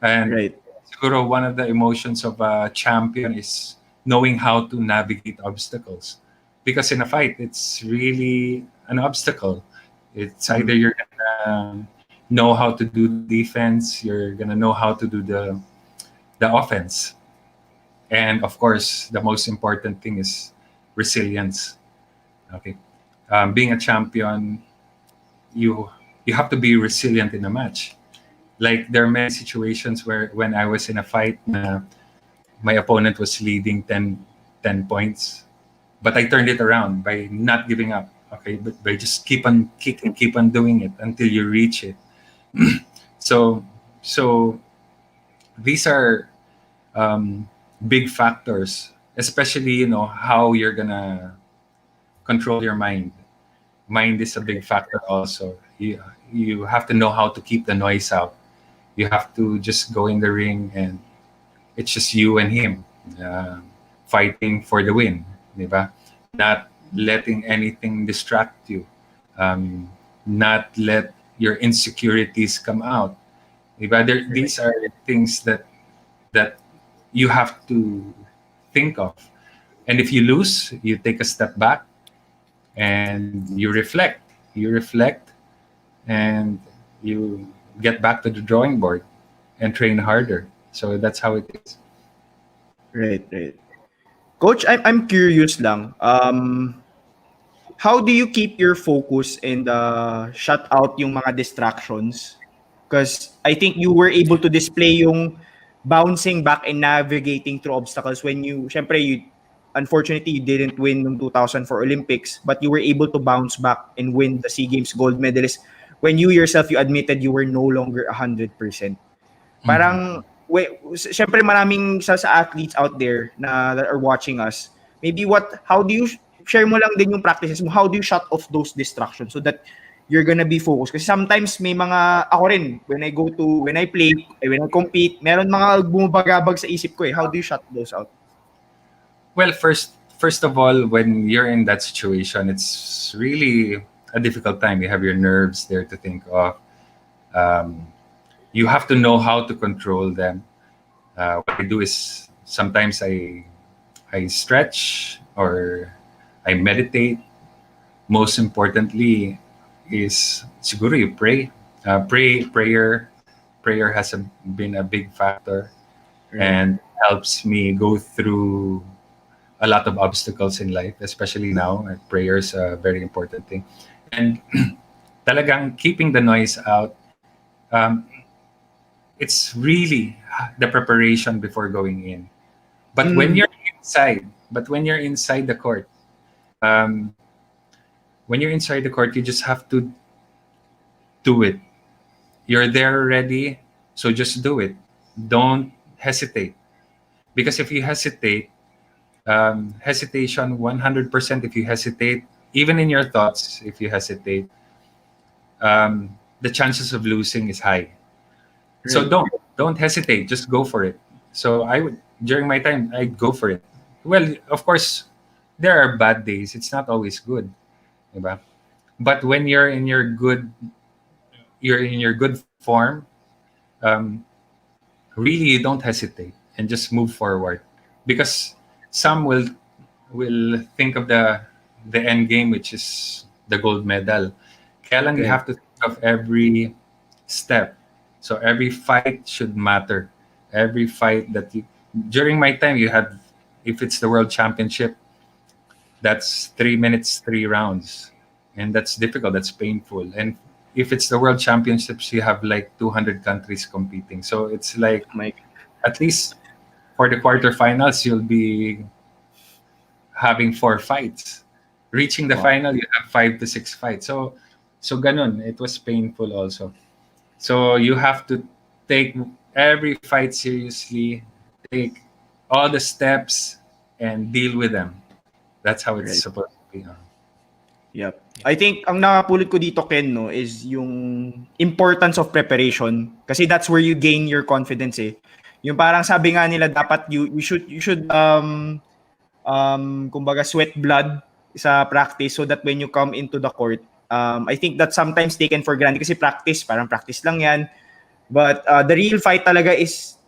And Right. siguro one of the emotions of a champion is knowing how to navigate obstacles. Because in a fight, it's really an obstacle. It's either you're gonna know how to do defense, you're gonna know how to do the offense, and of course, the most important thing is resilience. Okay, being a champion, you you have to be resilient in a match. Like there are many situations where when I was in a fight, my opponent was leading 10 points, but I turned it around by not giving up. Okay, but by just keep on kicking, keep on doing it until you reach it. So, so these are big factors, especially how you're gonna control your mind. Mind is a big factor also. You have to know how to keep the noise out. You have to just go in the ring and it's just you and him fighting for the win, diba? Not letting anything distract you, not let your insecurities come out. Diba? These are things that you have to think of. And if you lose, you take a step back and you reflect. You reflect and you get back to the drawing board and train harder. So that's how it is. Right, right. Coach, I'm curious lang. How do you keep your focus and shut out yung mga distractions? Because I think you were able to display yung bouncing back and navigating through obstacles when syempre, unfortunately, you didn't win ng 2004 Olympics, but you were able to bounce back and win the SEA Games gold medalist when you yourself, you admitted you were no longer 100%. Parang, syempre maraming sa athletes out there na that are watching us. Maybe how do you, share mo lang din yung practices mo, how do you shut off those distractions so that you're gonna be focused? Kasi sometimes may mga, ako rin, when I play, when I compete, meron mga bumabagabag sa isip ko eh. How do you shut those out? Well, first of all, when you're in that situation, it's really a difficult time. You have your nerves there to think of. You have to know how to control them. What I do is sometimes I stretch or I meditate. Most importantly is siguro you pray. Prayer has been a big factor and helps me go through a lot of obstacles in life, especially now. Prayer is a very important thing. And talagang keeping the noise out. It's really the preparation before going in. But when you're inside the court, you just have to do it. You're there already, so just do it. Don't hesitate. Because if you hesitate, hesitation 100%, if you hesitate, even in your thoughts, if you hesitate, the chances of losing is high. So don't hesitate, just go for it. So during my time, I'd go for it. Well, of course, there are bad days. It's not always good. Diba? But when you're in your good form, really you don't hesitate and just move forward. Because some will think of the end game, which is the gold medal. Kaya lang you have to think of every step. So every fight should matter. Every fight during my time, you had, if it's the world championship, that's 3 minutes, 3 rounds. And that's difficult, that's painful. And if it's the world championships, you have like 200 countries competing. So it's like, at least for the quarterfinals, you'll be having 4 fights. Reaching the final, you have 5 to 6 fights. So ganun, it was painful also. So you have to take every fight seriously, take all the steps, and deal with them. That's how it's supposed to be. Yep. I think ang nakapulot ko dito, Ken, no, is yung importance of preparation. Kasi that's where you gain your confidence eh. Yung parang sabi nga nila, dapat you should kumbaga sweat blood sa practice so that when you come into the court, I think that's sometimes taken for granted kasi parang practice lang yan. But the real fight talaga is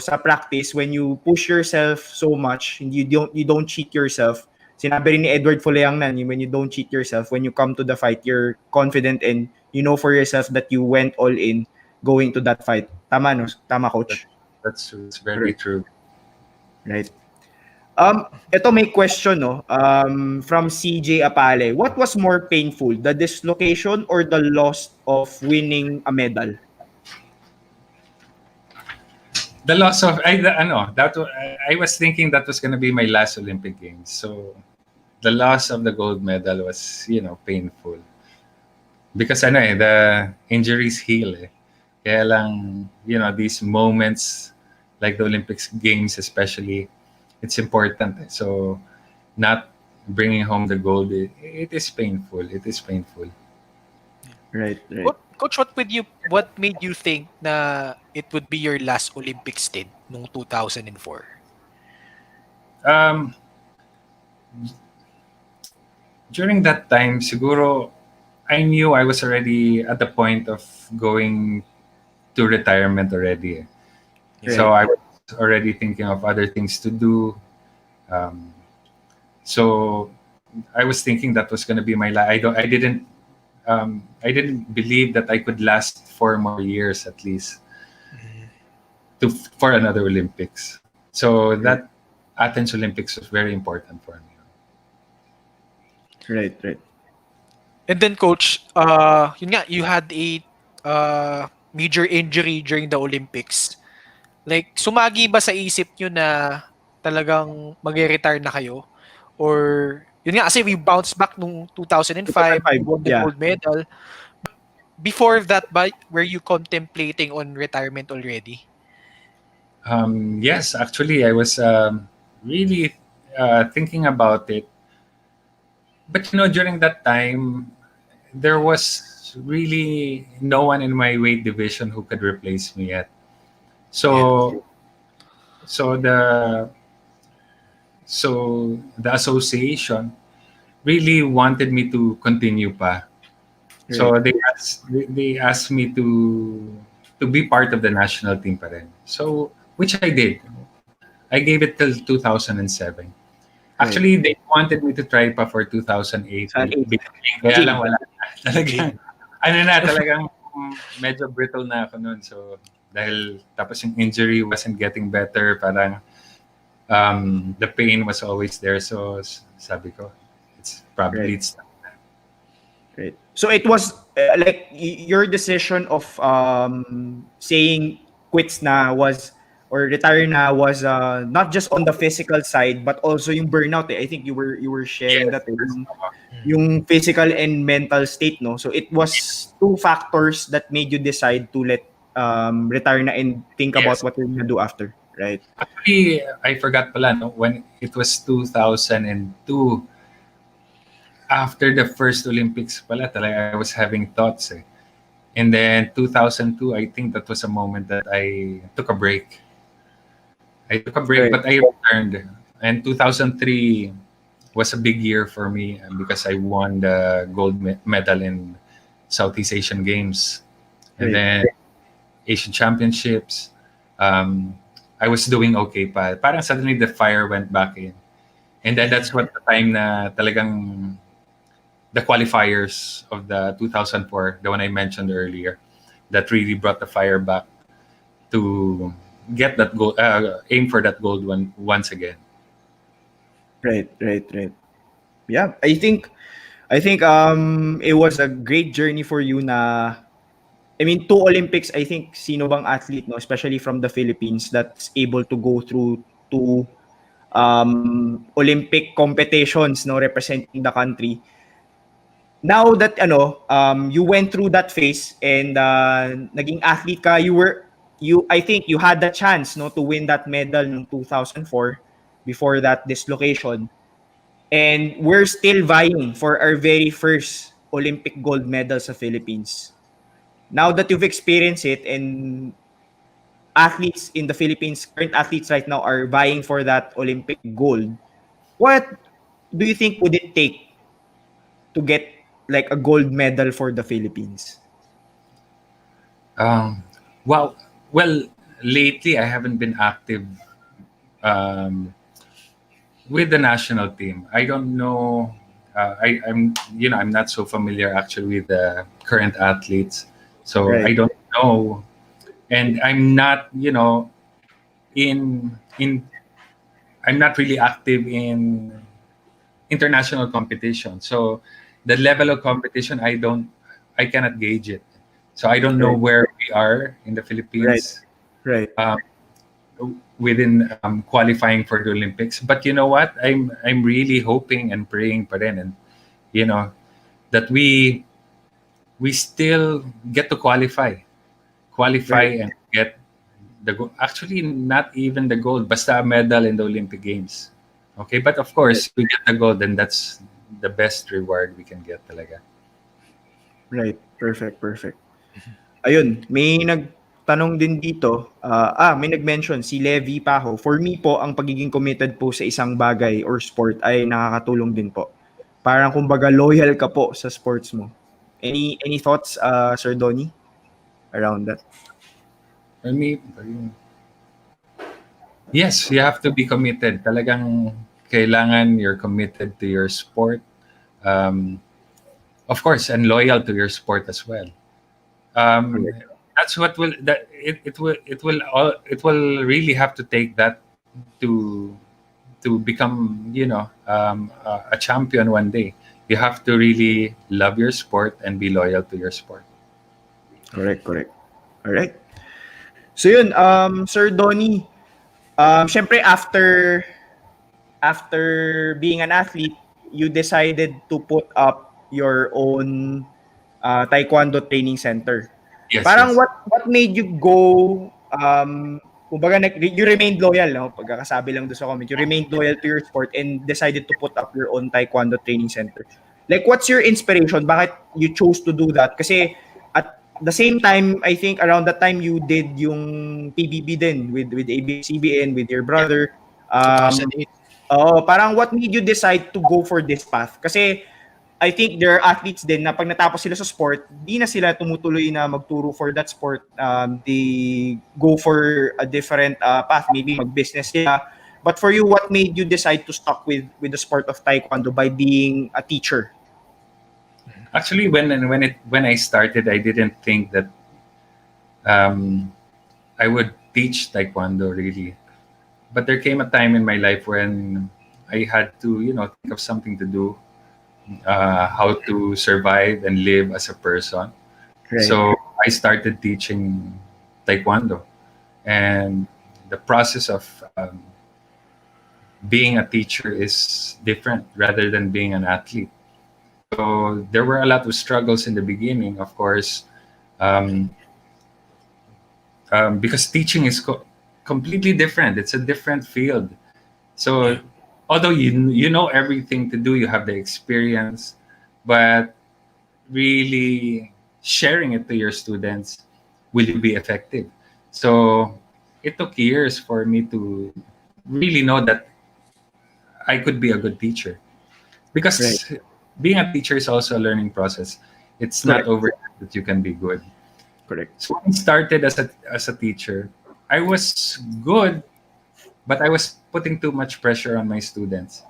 sa practice, when you push yourself so much, and you don't cheat yourself. Sinabi rin ni Edward Fuleangnan, when you don't cheat yourself, when you come to the fight, you're confident and you know for yourself that you went all in going to that fight. Tama, no? Tama, Coach? That's very true. Right. Ito may question, no? From CJ Apale. What was more painful, the dislocation or the loss of winning a medal? The loss of I was thinking that was going to be my last Olympic Games. So the loss of the gold medal was, painful. Because the injuries heal eh. Kaya lang, these moments like the Olympics Games especially, it's important. Eh. So not bringing home the gold, it is painful. It is painful. Right. Coach, what made you think na it would be your last Olympic stint noong 2004? During that time, siguro, I knew I was already at the point of going to retirement already. Right. So I was already thinking of other things to do. So I was thinking that was going to be my last. I didn't believe that I could last 4 more years at least for another Olympics. So that Athens Olympics was very important for me. Right. And then, Coach, you had a major injury during the Olympics. Like, sumagi ba sa isip nyo na talagang mag-retire na kayo? Or, yun nga, kasi we bounced back nung 2005, 2005, we won the yeah. gold medal. Before that, ba, were you contemplating on retirement already? Yes, actually, I was really thinking about it. But during that time, there was really no one in my weight division who could replace me yet. Yeah. So, so the so the association really wanted me to continue pa. Right. So they asked me to be part of the national team pa rin. So which I did. I gave it till 2007. Right. Actually, they wanted me to try pa for 2008. Saan eight? Kaya Jing. lang wala na. Talagang, talagang medyo brittle na ako noon. So, dahil tapos yung injury wasn't getting better, parang the pain was always there. So, sabi ko, it's probably Right. it's Right. So it was like your decision of saying quits na was or retire na was not just on the physical side but also yung burnout. I think you were sharing yes. that yung physical and mental state, no. So it was two factors that made you decide to let retire na and think about Yes. what you're gonna do after, right? Actually, I forgot pala, no? When it was 2002, after the first Olympics pala, talaga I was having thoughts eh. And then 2002, I think that was a moment that I took a break. Right. But I returned. And 2003 was a big year for me because I won the gold medal in Southeast Asian Games. And Right. then Asian Championships. I was doing okay pa. Parang suddenly the fire went back in. And then that's what the time na talagang the qualifiers of the 2004, the one I mentioned earlier, that really brought the fire back to get that goal, aim for that gold one once again. Right. Yeah, I think it was a great journey for you na I mean, two Olympics, I think sino bang athlete, no, especially from the Philippines that's able to go through two Olympic competitions, no, representing the country. Now that you went through that phase and naging athlete ka, I think you had the chance, no, to win that medal in 2004 before that dislocation. And we're still vying for our very first Olympic gold medal sa Philippines. Now that you've experienced it and athletes in the Philippines, current athletes right now are vying for that Olympic gold, what do you think would it take to get like a gold medal for the Philippines? Um, well, well, lately I haven't been active with the national team. I don't know. I'm not so familiar actually with the current athletes, so Right. I don't know. And I'm not, in I'm not really active in international competition. So the level of competition, I cannot gauge it. So I don't know Right. where we are in the Right. Philippines Right. within qualifying for the Olympics. But you know what? I'm really hoping and praying pa rin, and that we still get to qualify Right. and get the gold. Actually, not even the gold, basta a medal in the Olympic Games. Okay, but of Right. course, we get the gold, and that's the best reward we can get talaga. Right. Perfect. Ayun, may nagtanong din dito. May nag-mention si Levi Paho. For me po, ang pagiging committed po sa isang bagay or sport ay nakakatulong din po. Parang kumbaga loyal ka po sa sports mo. Any thoughts, Sir Donnie, around that? For me, yes, you have to be committed. Talagang kailangan you're committed to your sport. Of course, and loyal to your sport as well. That's what will that it will really have to take that to become a champion one day. You have to really love your sport and be loyal to your sport. Correct. All right. So yun, Sir Donnie, syempre after after being an athlete, you decided to put up your own Taekwondo training center. Yes, Parang yes. what made you go kumbaga you remained loyal, no? Pagkakasabi lang doon sa comment, you remained loyal to your sport and decided to put up your own Taekwondo training center. Like, what's your inspiration? Bakit you chose to do that? Kasi at the same time, I think around that time you did yung PBB din with ABS-CBN with your Yeah, brother. 2008. Parang what made you decide to go for this path? Kasi I think there are athletes din na pag natapos sila sa sport, di na sila tumutuloy na magturo for that sport. They go for a different path, maybe mag-business sila. But for you, what made you decide to stuck with the sport of Taekwondo by being a teacher? Actually, when I started, I didn't think that I would teach Taekwondo really. But there came a time in my life when I had to, think of something to do, how to survive and live as a person. Right. So I started teaching Taekwondo, and the process of being a teacher is different rather than being an athlete. So there were a lot of struggles in the beginning, of course, because teaching is completely different. It's a different field. So although you know everything to do, you have the experience, but really sharing it to your students, will you be effective? So it took years for me to really know that I could be a good teacher, because being a teacher is also a learning process. It's not overnight that you can be good. Correct. So when I started as a teacher, I was good, but I was putting too much pressure on my students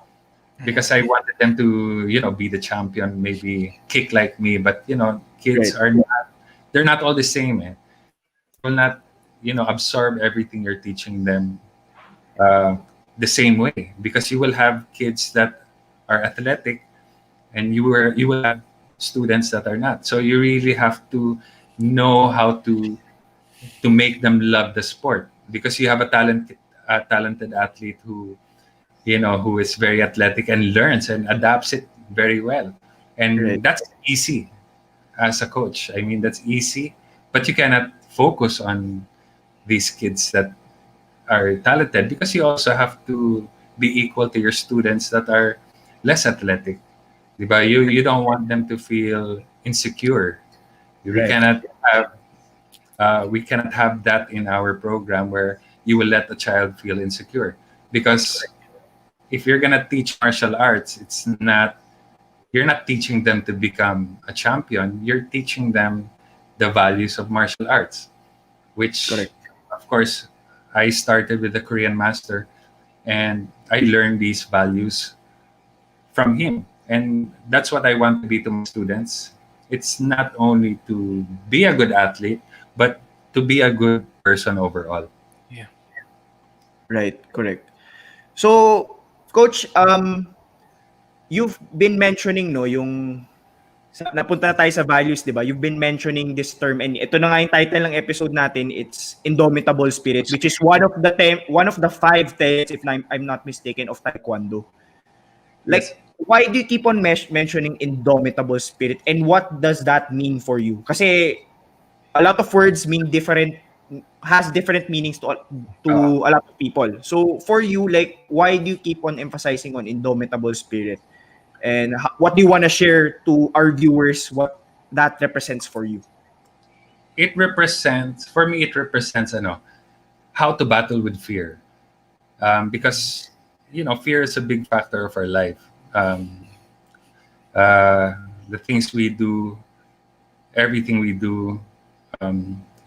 because I wanted them to, be the champion, maybe kick like me. But kids are not; they're not all the same. Will not, absorb everything you're teaching them the same way, because you will have kids that are athletic, and you will have students that are not. So you really have to know how to make them love the sport, because you have a talented athlete who is very athletic and learns and adapts it very well, and that's easy as a coach. I mean, that's easy, but you cannot focus on these kids that are talented, because you also have to be equal to your students that are less athletic. Diba? You don't want them to feel insecure. We cannot have that in our program, where you will let a child feel insecure, because if you're gonna teach martial arts, you're not teaching them to become a champion. You're teaching them the values of martial arts, which of course I started with the Korean master, and I learned these values from him. And that's what I want to be to my students. It's not only to be a good athlete, but to be a good person overall. Yeah. Right, correct. So, Coach, you've been mentioning, no, napunta na tayo sa values, di ba? You've been mentioning this term, and ito na nga yung title ng episode natin. It's Indomitable Spirit, which is one of the 5 tenets, if I'm not mistaken, of Taekwondo. Like, why do you keep on mentioning Indomitable Spirit, and what does that mean for you? Kasi a lot of words has different meanings to a lot of people. So for you, like, why do you keep on emphasizing on Indomitable Spirit? And what do you want to share to our viewers, what that represents for you? For me, it represents how to battle with fear. Because, fear is a big factor of our life. The things we do, everything we do,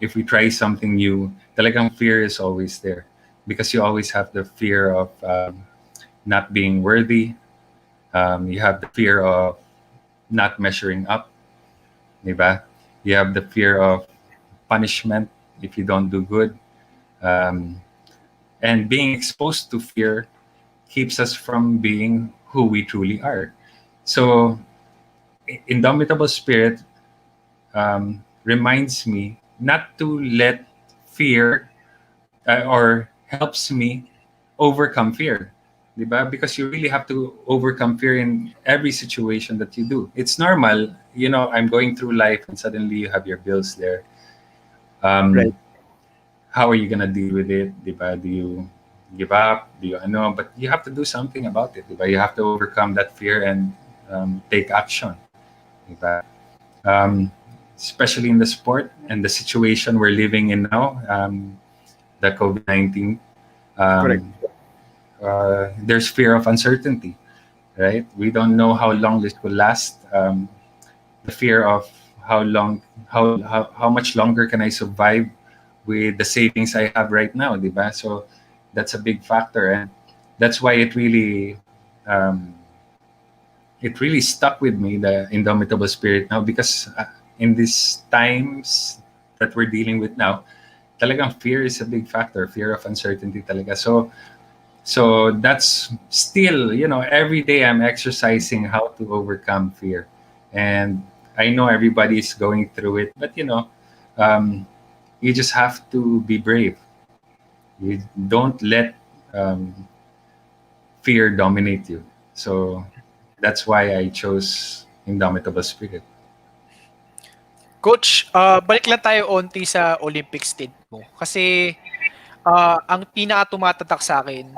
if we try something new, talagang fear is always there, because you always have the fear of not being worthy. You have the fear of not measuring up, diba? You have the fear of punishment if you don't do good. And being exposed to fear keeps us from being who we truly are. So, Indomitable Spirit reminds me not to let fear or helps me overcome fear. diba? Because you really have to overcome fear in every situation that you do. It's normal, I'm going through life and suddenly you have your bills there. Right. How are you gonna deal with it, diba? Do you give up? Do you ano? But you have to do something about it, diba? You have to overcome that fear and take action, diba? Especially in the sport and the situation we're living in now, the COVID-19. Correct. There's fear of uncertainty, right? We don't know how long this will last. The fear of how much longer can I survive with the savings I have right now, diba? So that's a big factor, and that's why it really stuck with me, the indomitable spirit now, because in these times that we're dealing with now, talagang fear is a big factor, fear of uncertainty talaga. So that's still, every day I'm exercising how to overcome fear. And I know everybody's going through it, but you just have to be brave. You don't let fear dominate you. So that's why I chose Indomitable Spirit. Coach, balik lang tayo onti sa Olympic stint mo. Kasi ang pinaka tumatatak sa akin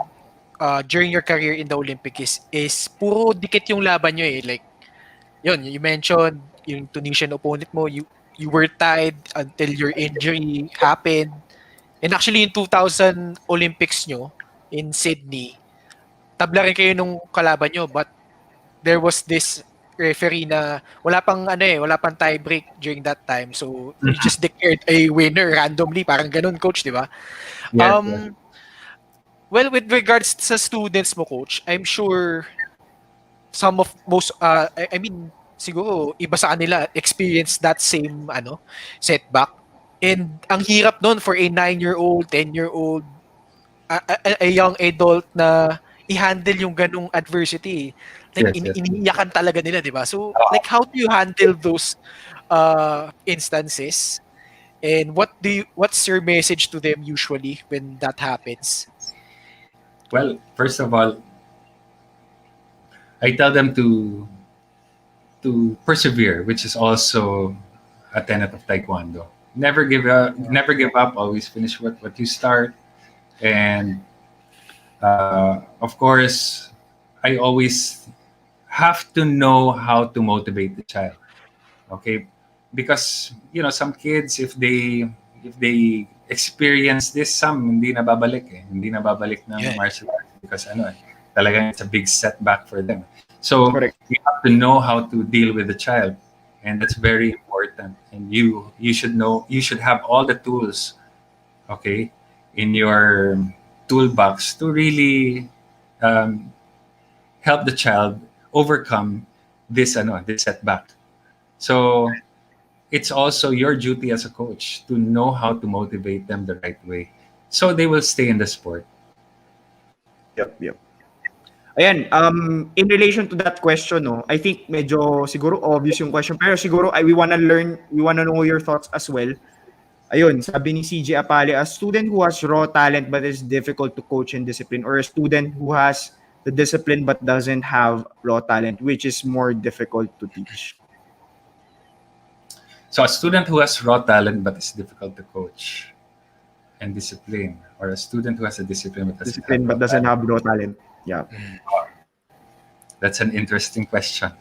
during your career in the Olympic is puro dikit yung laban nyo eh. Like, yun, you mentioned yung Tunisian opponent mo, you were tied until your injury happened. And actually, in 2000 Olympics nyo in Sydney, tabla rin kayo nung kalaban nyo, but there was this referee na wala pang tie break during that time. So, you just declared a winner randomly. Parang ganun, coach, di ba? Yes, Well, with regards sa students mo, coach, I'm sure I mean, siguro, iba sa kanila experience that same, setback. And ang hirap nun for a 9-year-old, 10-year-old, a young adult na i-handle yung ganung adversity. Like, yes. iniiyakan talaga nila, di ba? So, like, how do you handle those instances? And what's your message to them usually when that happens? Well, first of all, I tell them to persevere, which is also a tenet of Taekwondo. Never give up. Never give up. Always finish what you start. And of course, I always have to know how to motivate the child. Okay, because some kids, if they experience this, some hindi nababalik ng Yeah. martial arts because talagang it's a big setback for them. So Correct. you have to know how to deal with the child, and that's very important. And you should have all the tools, okay, in your toolbox to really help the child overcome this setback. So it's also your duty as a coach to know how to motivate them the right way so they will stay in the sport. Yep. Ayan, in relation to that question, no, I think medyo siguro obvious yung question, pero siguro we wanna know your thoughts as well. Ayun, sabi ni CJ Apale, a student who has raw talent but is difficult to coach and discipline, or a student who has the discipline but doesn't have raw talent, which is more difficult to teach? So a student who has raw talent but is difficult to coach and discipline, or a student who has a discipline but doesn't have raw talent. Yeah. That's an interesting question.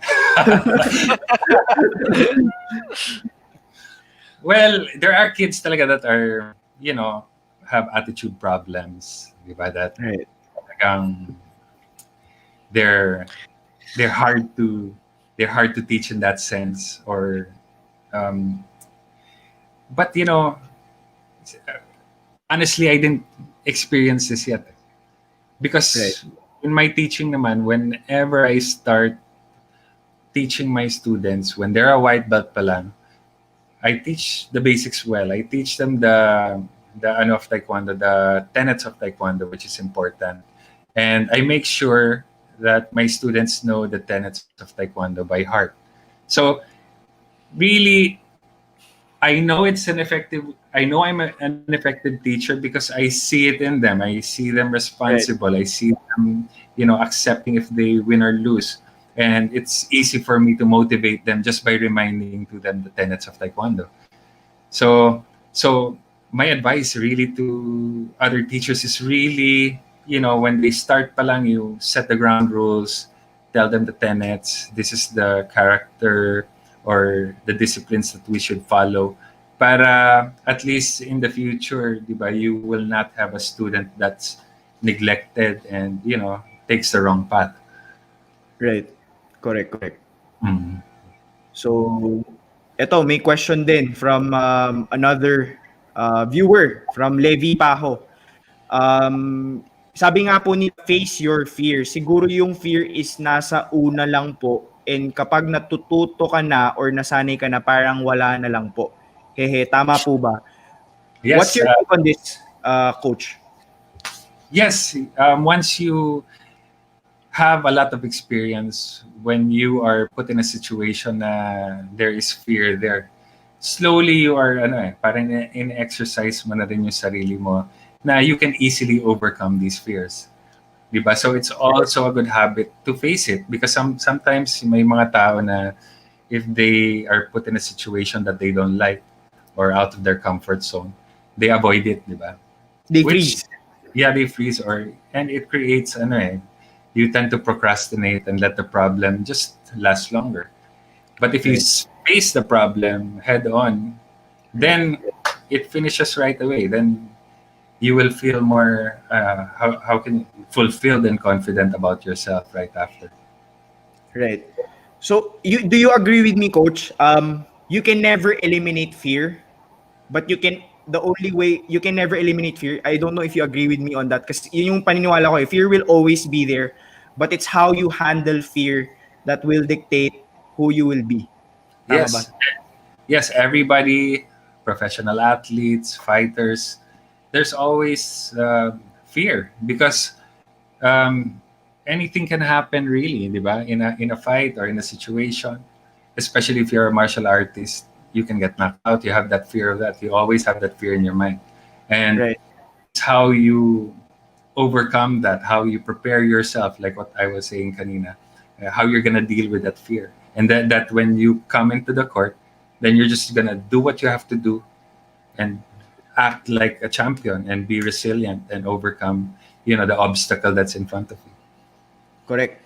Well, there are kids talaga that are, have attitude problems, diba? That Right. talagang they're hard to teach in that sense, or but honestly, I didn't experience this yet, because Right. in my teaching naman, whenever I start teaching my students when they're a white belt pa lang, I teach the basics well. I teach them the of Taekwondo, the tenets of Taekwondo, which is important, and I make sure that my students know the tenets of Taekwondo by heart. So really, I know it's an effective. I know an effective teacher because I see it in them. I see them responsible. I see them, accepting if they win or lose, and it's easy for me to motivate them just by reminding to them the tenets of Taekwondo. So my advice really to other teachers is really, when they start palang, you set the ground rules, tell them the tenets. This is the character or the disciplines that we should follow. Para at least in the future, di ba, you will not have a student that's neglected and, takes the wrong path. Right. Correct. Mm. So, eto, may question din from another viewer from Levi Paho. Sabi nga po ni face your fear. Siguro yung fear is nasa una lang po, and kapag natututo ka na or nasanay ka na, parang wala na lang po. Hehe, tama po ba? Yes. What's your take on this, Coach? Yes. Once you have a lot of experience, when you are put in a situation na there is fear there, slowly you are parang in-exercise mo na rin yung sarili mo na you can easily overcome these fears. Diba? So it's also a good habit to face it because sometimes may mga tao na if they are put in a situation that they don't like or out of their comfort zone, they avoid it, diba? They freeze. Yeah, they freeze and it creates you tend to procrastinate and let the problem just last longer. But if you face the problem head on, then it finishes right away. Then you will feel more how can fulfilled and confident about yourself right after. Right. So, do you agree with me, Coach? You can never eliminate fear, but the only way you can never eliminate fear. I don't know if you agree with me on that, kasi yun yung paniniwala ko. Fear will always be there, but it's how you handle fear that will dictate who you will be. Tama ba? Yes. Everybody, professional athletes, fighters, there's always fear because anything can happen really, diba? In a fight or in a situation, especially if you're a martial artist, you can get knocked out. You have that fear of that. You always have that fear in your mind, and it's how you overcome that, how you prepare yourself, like what I was saying kanina, how you're gonna deal with that fear, and then that when you come into the court, then you're just gonna do what you have to do, and act like a champion and be resilient and overcome, the obstacle that's in front of you. Correct.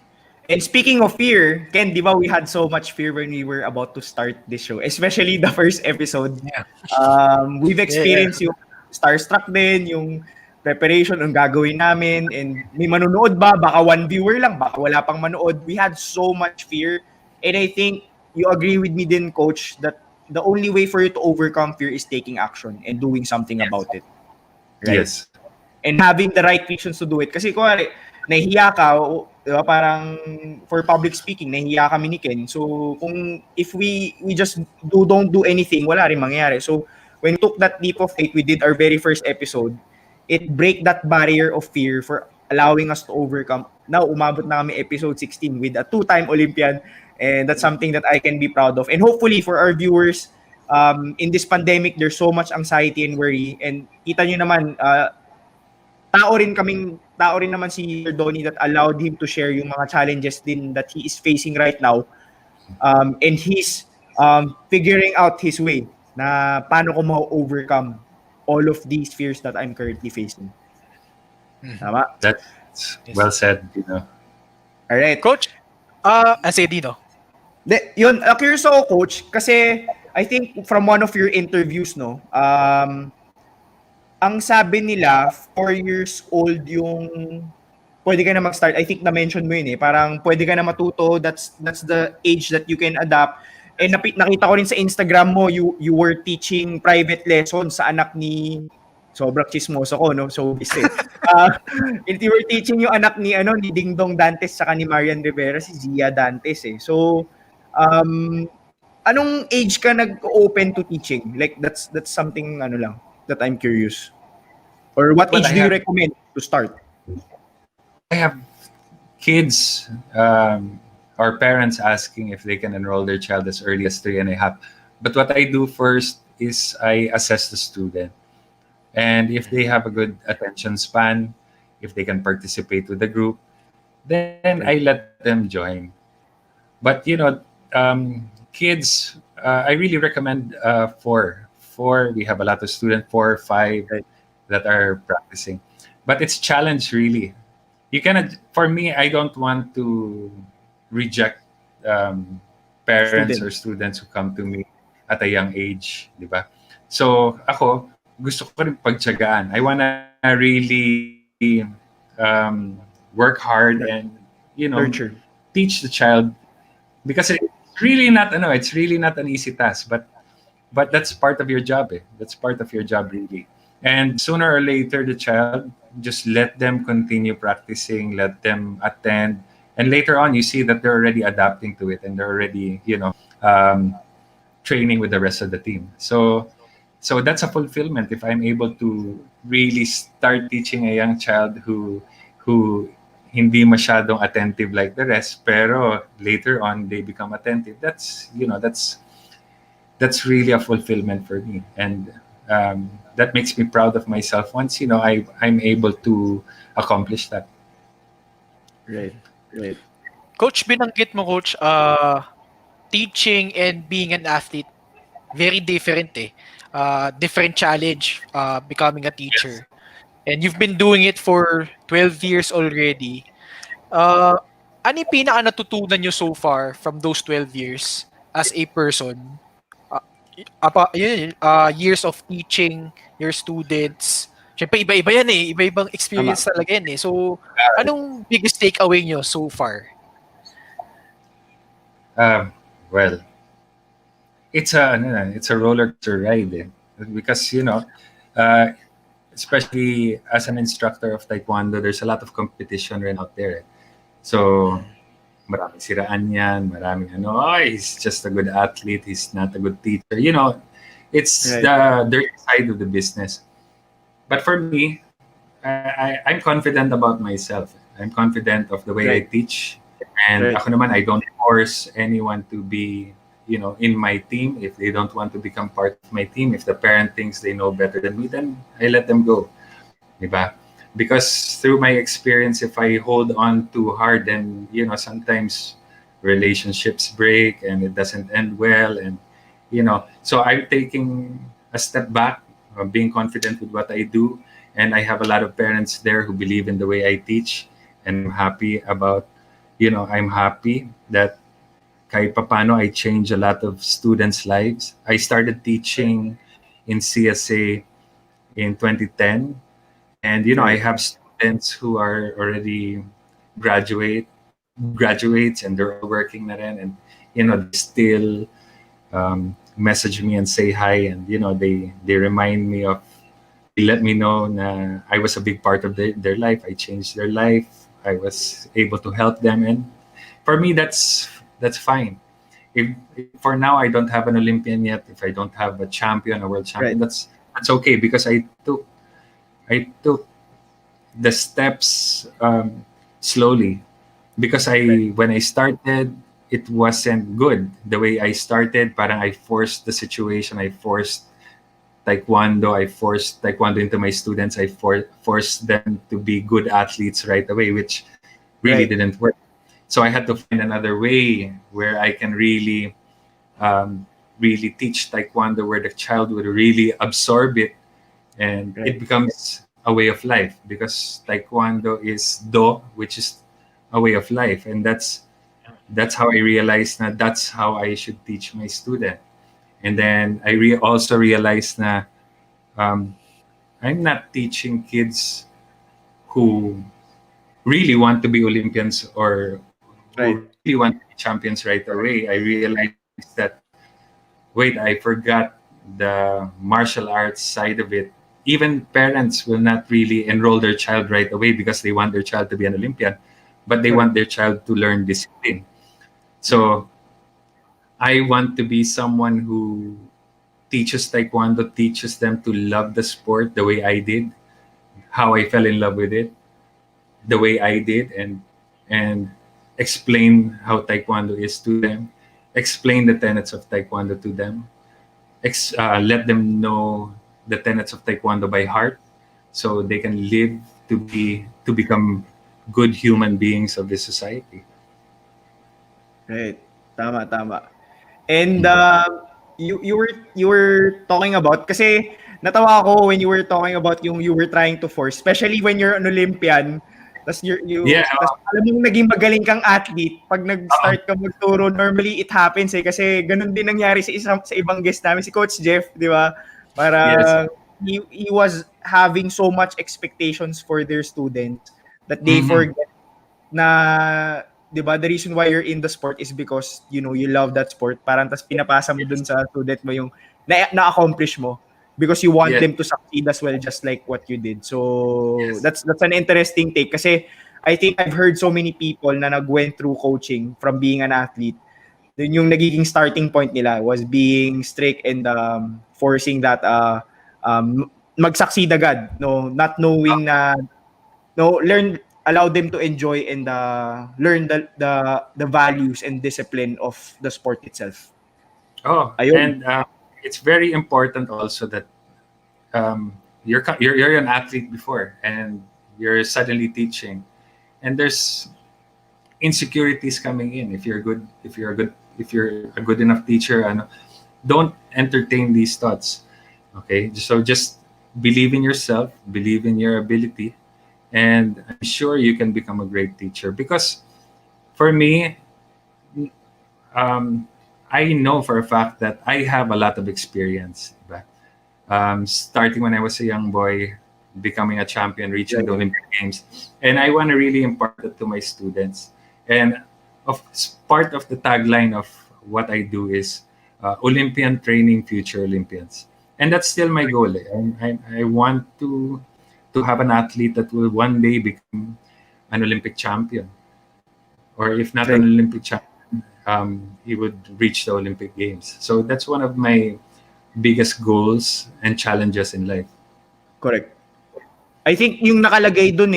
And speaking of fear, Ken, di ba we had so much fear when we were about to start this show, especially the first episode. Yeah. We've experienced yung starstruck din, yung preparation ng gagawin namin, and may manonood ba? Baka one viewer lang, baka wala pang manood. We had so much fear, and I think you agree with me din, Coach, that the only way for you to overcome fear is taking action and doing something about it. Right? Yes. And having the right reasons to do it. Kasi kuwari, nahihiya ka, diba, parang for public speaking, nahihiya kami ni Ken. So, if we just don't do anything, wala rin mangyayari. So, when we took that leap of faith, we did our very first episode, it break that barrier of fear for allowing us to overcome. Now, umabot na kami episode 16 with a 2-time Olympian, and that's something that I can be proud of. And hopefully, for our viewers, in this pandemic, there's so much anxiety and worry. And kita nyo naman, tao rin naman si Sir Donnie that allowed him to share yung mga challenges din that he is facing right now. And he's figuring out his way na paano ko ma-overcome all of these fears that I'm currently facing. Tama? That's well said, All right. Coach, say Dino. Yun, curious ako, Coach, kasi I think from one of your interviews, no, ang sabi nila, 4 years old yung pwede ka na mag-start. I think na-mention mo yun parang pwede ka na matuto, that's the age that you can adapt. And nakita ko rin sa Instagram mo, you were teaching private lessons sa anak ni, sobrang chismoso ko, no? So, you were teaching yung anak ni Ding Dong Dantes saka ni Marian Rivera, si Zia Dantes So, anong age ka nag-open to teaching? Like, that's something lang that I'm curious. Or what age do you recommend to start? I have kids or parents asking if they can enroll their child as early as 3.5. But what I do first is I assess the student. And if they have a good attention span, if they can participate with the group, then I let them join. But kids, I really recommend four. Four, we have a lot of students, 4 or 5 Right. that are practicing. But it's challenge really. You cannot. For me, I don't want to reject um, parents or Students. students who come to me at a young age, di ba? So ako, gusto ko rin pagtiyagaan. I wanna really work hard and Nurture. teach the child because it's really not an easy task, but that's part of your job. That's part of your job really. And sooner or later, the child, just let them continue practicing, let them attend, and later on, you see that they're already adapting to it and they're already um, training with the rest of the team. So that's a fulfillment if I'm able to really start teaching a young child who hindi masyadong attentive like the rest, pero later on they become attentive. That's really a fulfillment for me, and that makes me proud of myself once I'm able to accomplish that. Right. Right. Coach, binanggit mo, Coach, teaching and being an athlete, very different eh. Different challenge becoming a Yes. teacher. And you've been doing it for 12 years already. Uh, ano yung pinaka natutunan nyo so far from those 12 years as a person? Years of teaching your students. Siyempre, iba-iba yan eh. Iba-ibang Tama. experience talaga yan eh. So, anong biggest takeaway nyo so far? Uh, well, it's a roller coaster ride because uh, especially as an instructor of taekwondo, there's a lot of competition right out there. So maraming siraan yan, maraming he's just a good athlete, he's not a good teacher. It's Right. the dirty side of the business. But for me, I'm confident about myself. I'm confident of the way I Right. teach. And Right. ako naman, I don't force anyone to be, in my team. If they don't want to become part of my team, if the parent thinks they know better than me, then I let them go. Diba? Because through my experience, if I hold on too hard, then, sometimes relationships break and it doesn't end well. And, so I'm taking a step back, being confident with what I do. And I have a lot of parents there who believe in the way I teach. And I'm happy that kahit papano I change a lot of students' lives. I started teaching in CSA in 2010. And I Right. have students who are already graduates, and they're all working na rin, and they still message me and say hi, and they remind me of, they let me know na I was a big part of their life. I changed their life. I was able to help them, and for me that's fine. If for now I don't have an Olympian yet, if I don't have a champion, a world champion, Right. that's okay, because I took the steps slowly, because Right. when I started, it wasn't good the way I started. Parang I forced the situation. I forced taekwondo into my students. I forced them to be good athletes right away, which really Right. didn't work. So I had to find another way where I can really teach taekwondo, where the child would really absorb it, and it Right. becomes a way of life, because taekwondo is do, which is a way of life, and that's how I realized that that's how I should teach my student. And then I also realized that um, I'm not teaching kids who really want to be Olympians or who Right. really want to be champions right away. I realized that, wait, I forgot the martial arts side of it. Even parents will not really enroll their child right away because they want their child to be an Olympian, but they Correct. want their child to learn discipline. So I want to be someone who teaches taekwondo, teaches them to love the sport the way I did, how I fell in love with it, the way I did, and explain how taekwondo is to them, explain the tenets of taekwondo to them, let them know the tenets of Taekwondo by heart, so they can live to become good human beings of this society. Right. Tama. And you were talking about, kasi natawa ako when you were talking about yung you were trying to force, especially when you're an Olympian. Yeah. Tas alam mo naging magaling kang athlete pag nag-start ka magturo. Normally it happens kasi ganun din nangyari sa ibang guest namin, si Coach Jeff, di ba? Para Yes. he was having so much expectations for their students that they forget na, 'di ba, the reason why you're in the sport is because you love that sport. Parang tas pinapasa mo dun sa student mo yung na-accomplish mo because you want them to succeed as well, just like what you did. So that's an interesting take kasi I think I've heard so many people na nag-went through coaching from being an athlete. Dun yung nagiging starting point nila was being strict and forcing that mag-succeed agad, not knowing na allow them to enjoy and learn the values and discipline of the sport itself. And it's very important also that you're an athlete before and you're suddenly teaching, and there's insecurities coming in. If you're a good enough teacher, don't entertain these thoughts. Okay, so just believe in yourself, believe in your ability, and I'm sure you can become a great teacher. Because for me, I know for a fact that I have a lot of experience. Starting when I was a young boy, becoming a champion, reaching the Olympic Games, and I want to really impart it to my students. And part of the tagline of what I do is Olympian training future Olympians, and that's still my goal. I want to have an athlete that will one day become an Olympic champion, or if not an Olympic champion, he would reach the Olympic Games. So that's one of my biggest goals and challenges in life. Correct. I think yung nakalagay dun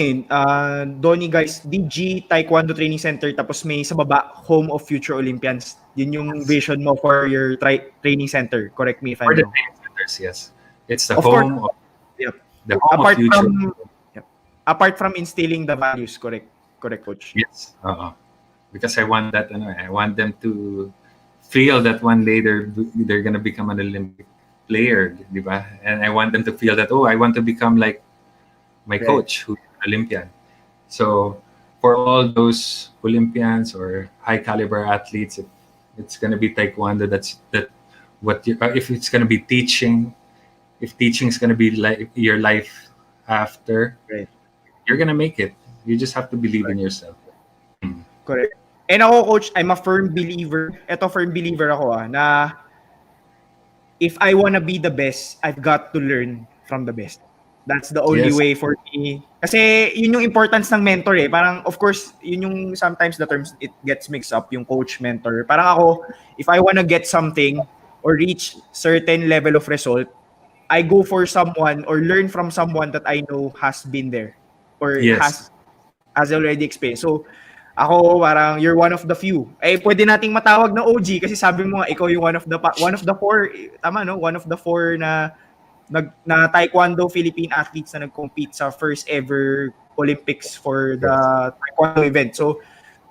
Donnie DG Taekwondo Training Center, tapos may sa baba, Home of Future Olympians. Yun yung vision mo for your training center. Correct me if I'm wrong. For the training centers, yes. It's the home of the home of future. Apart from instilling the values, correct, Coach? Yes. Because I want that. I want them to feel that one day they're gonna become an Olympic player, diba? And I want them to feel that I want to become like my coach, who's an Olympian. So for all those Olympians or high caliber athletes, if it's gonna be Taekwondo, if it's gonna be teaching, if teaching is gonna be like your life after, you're gonna make it. You just have to believe in yourself. Correct. And ako, Coach, I'm a firm believer. Firm believer ako na if I wanna be the best, I've got to learn from the best. That's the only way for me. Kasi yun yung importance ng mentor Parang, of course, yun yung sometimes the terms, it gets mixed up, yung coach, mentor. Parang ako, if I wanna get something or reach certain level of result, I go for someone or learn from someone that I know has been there or has already experienced. So, ako parang you're one of the few. Pwede nating matawag na OG kasi sabi mo ikaw yung one of the four, tama no? One of the four na Taekwondo Philippine athletes na nag-compete sa first ever Olympics for the Taekwondo event. So,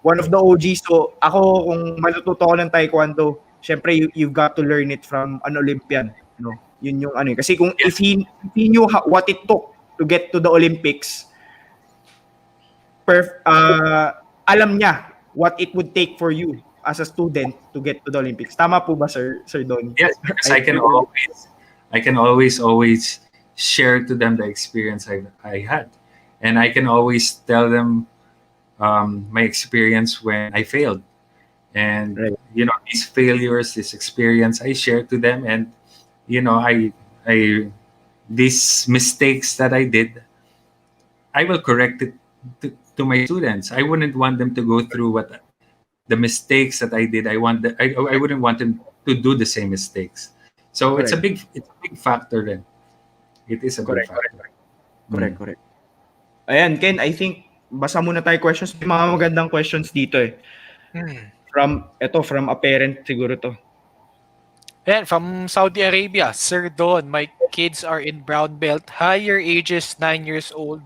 one of the OGs. So, ako kung matututo ko ng Taekwondo, syempre you've got to learn it from an Olympian, no? Yun yung kasi kung if he knew what it took to get to the Olympics, alam niya what it would take for you as a student to get to the Olympics. Tama po ba, Sir Donnie? Yes, because I can always share to them the experience I had, and I can always tell them my experience when I failed, and these failures, this experience, I share to them, and these mistakes that I did, I will correct it to my students. I wouldn't want them to go through the mistakes that I did. I wouldn't want them to do the same mistakes. So it's a big factor then. It is a big factor. Correct. Ayan, Ken, I think basa muna tayo questions. May mga magandang questions dito From a parent siguro to. Yan, from Saudi Arabia, Sir Don, my kids are in brown belt, higher ages 9 years old.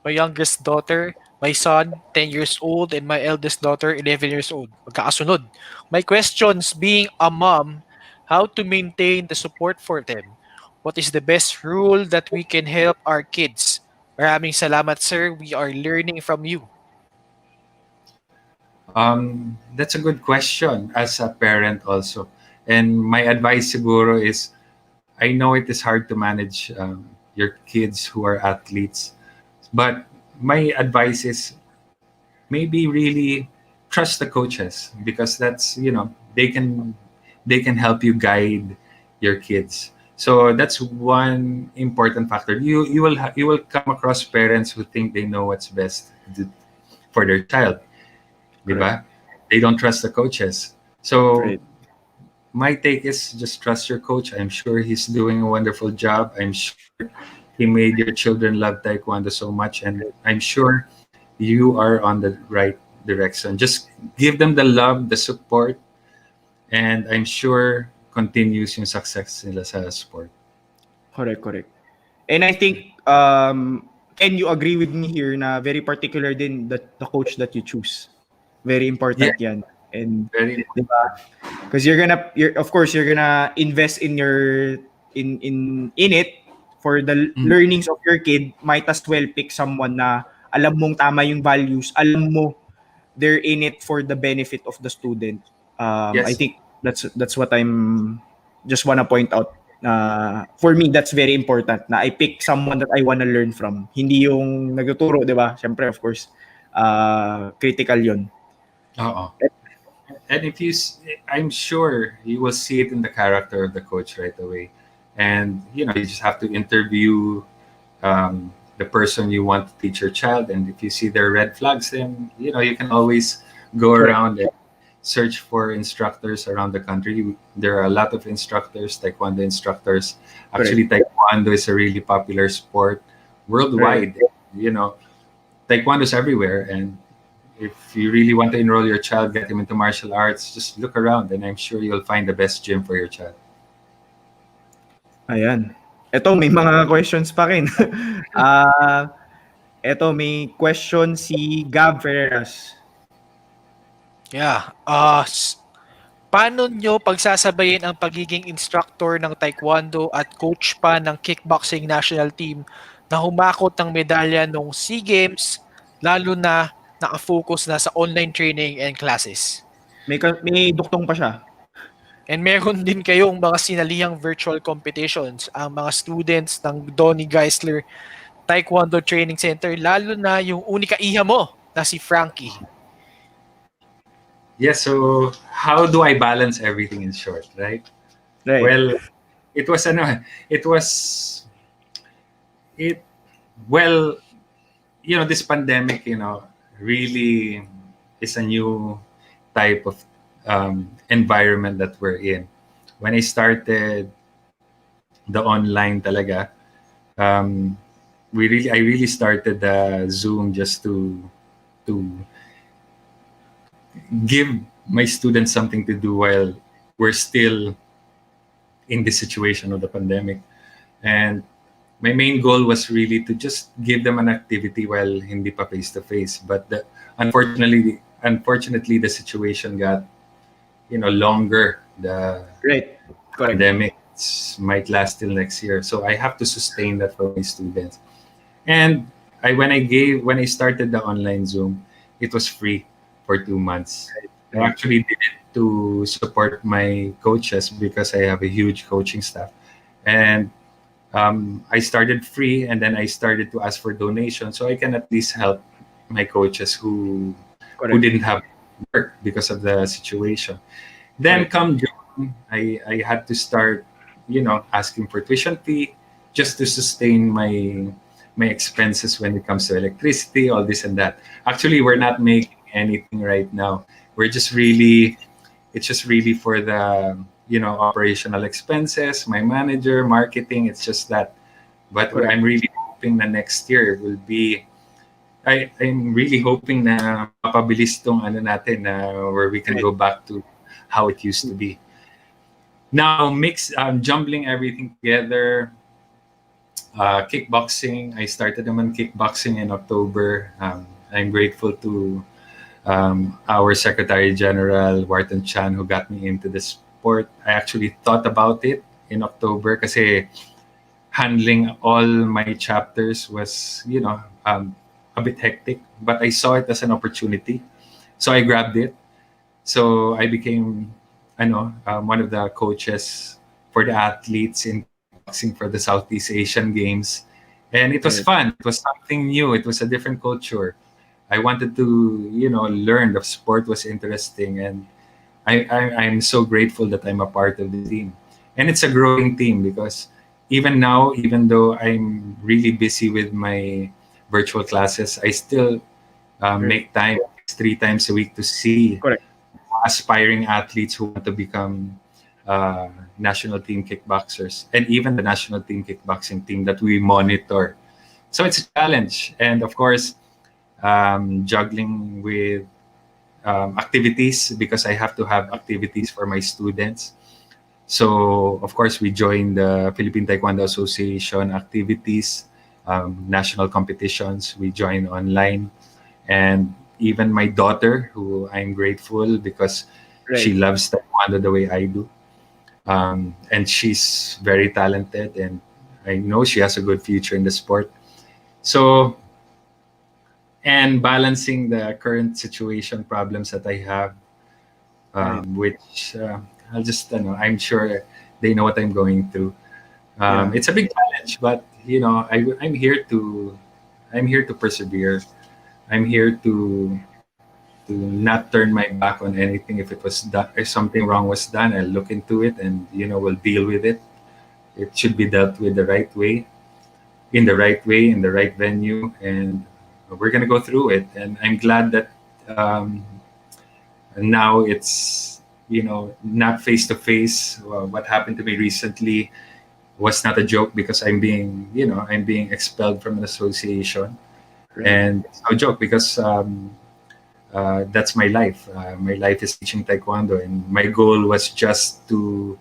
My youngest daughter, my son, 10 years old, and my eldest daughter, 11 years old. Magkakasunod. My questions being a mom, how to maintain the support for them? What is the best rule that we can help our kids? Maraming salamat, sir. We are learning from you. That's a good question as a parent also. And my advice siguro is, I know it is hard to manage your kids who are athletes, but my advice is maybe really trust the coaches, because that's, they can help you guide your kids. So that's one important factor. You will come across parents who think they know what's best for their child, Correct. diba? They don't trust the coaches. So Right. my take is just trust your coach. I'm sure he's doing a wonderful job. I'm sure he made your children love Taekwondo so much, and I'm sure you are on the right direction. Just give them the love, the support, and I'm sure continues yung success nila sa sport. Correct, correct. And I think can you agree with me here na very particular din the coach that you choose. Very Yeah, important 'yan. And very. 'di ba? Because you're of course you're gonna invest in your in it for the Mm. learnings of your kid. Might as well pick someone na alam mong tama yung values, alam mo they're in it for the benefit of the student. I Yes. think that's what I'm just wanna point out. For me, that's very important na I pick someone that I wanna learn from. Hindi yung nagtuturo, di ba? Siyempre, of course, critical yun. Oo. And I'm sure you will see it in the character of the coach right away. And you just have to interview the person you want to teach your child. And if you see their red flags, then you can always go Correct. around and search for instructors around the country. There are a lot of instructors, Taekwondo instructors. Actually, Taekwondo is a really popular sport worldwide. Taekwondo is everywhere, and if you really want to enroll your child, get him into martial arts, just look around, and I'm sure you'll find the best gym for your child. Ayan. Ito, may mga questions pa rin. Ito, may question si Gab Ferreras. Yeah. Paano nyo pagsasabayin ang pagiging instructor ng Taekwondo at coach pa ng Kickboxing national team na humakot ng medalya nung SEA Games, lalo na nakafocus na sa online training and classes? May duktong pa siya. And meron din kayong mga sinalihang virtual competitions, ang mga students ng Donnie Geisler Taekwondo Training Center, lalo na yung unika-iha mo na si Frankie. Yeah, so how do I balance everything in short, right? Right. Well, this pandemic, really is a new type of environment that we're in. When I started the online talaga, I really started Zoom just to give my students something to do while we're still in this situation of the pandemic. And my main goal was really to just give them an activity while hindi pa face-to-face. But unfortunately, the situation got, longer. The Right. Correct. pandemic might last till next year. So I have to sustain that for my students. And when I started the online Zoom, it was free for 2 months. I actually did it to support my coaches because I have a huge coaching staff. And I started free, and then I started to ask for donations so I can at least help my coaches who didn't have work because of the situation. Then come June, I had to start, asking for tuition fee just to sustain my expenses when it comes to electricity, all this and that. Actually, we're not making anything right now. It's just really for the operational expenses, my manager, marketing. It's just that. But what I'm really hoping na next year will be, I'm really hoping na mapabilis tong natin na where we can go back to how it used to be. Now, jumbling everything together. Kickboxing. I started naman kickboxing in October. I'm grateful to our Secretary General Wharton Chan who got me into the sport. I actually thought about it in October kasi handling all my chapters was, a bit hectic. But I saw it as an opportunity, so I grabbed it. So I became, one of the coaches for the athletes in boxing for the Southeast Asian Games, and it was Right. fun. It was something new. It was a different culture. I wanted to, learn. The sport was interesting, and I'm so grateful that I'm a part of the team. And it's a growing team because even now, even though I'm really busy with my virtual classes, I still Right. make time 3 times a week to see Correct. aspiring athletes who want to become national team kickboxers and even the national team kickboxing team that we monitor. So it's a challenge. And of course, juggling with activities because I have to have activities for my students. So, of course, we joined the Philippine Taekwondo Association activities, national competitions. We join online. And even my daughter, who I'm grateful because she Right. loves Taekwondo the way I do. And she's very talented, and I know she has a good future in the sport. So, and balancing the current situation problems that I have, Right. which I'll just, I'm sure they know what I'm going through. Yeah. It's a big challenge, but I'm here to persevere. I'm here to not turn my back on anything. If it was done, if something wrong was done, I'll look into it and we'll deal with it. It should be dealt with the right way, in the right venue, and we're gonna go through it. And I'm glad that um, now it's not face to face. What happened to me recently was not a joke because I'm being expelled from an association, Right. and it's no joke because that's my life. My life is teaching taekwondo, and my goal was just to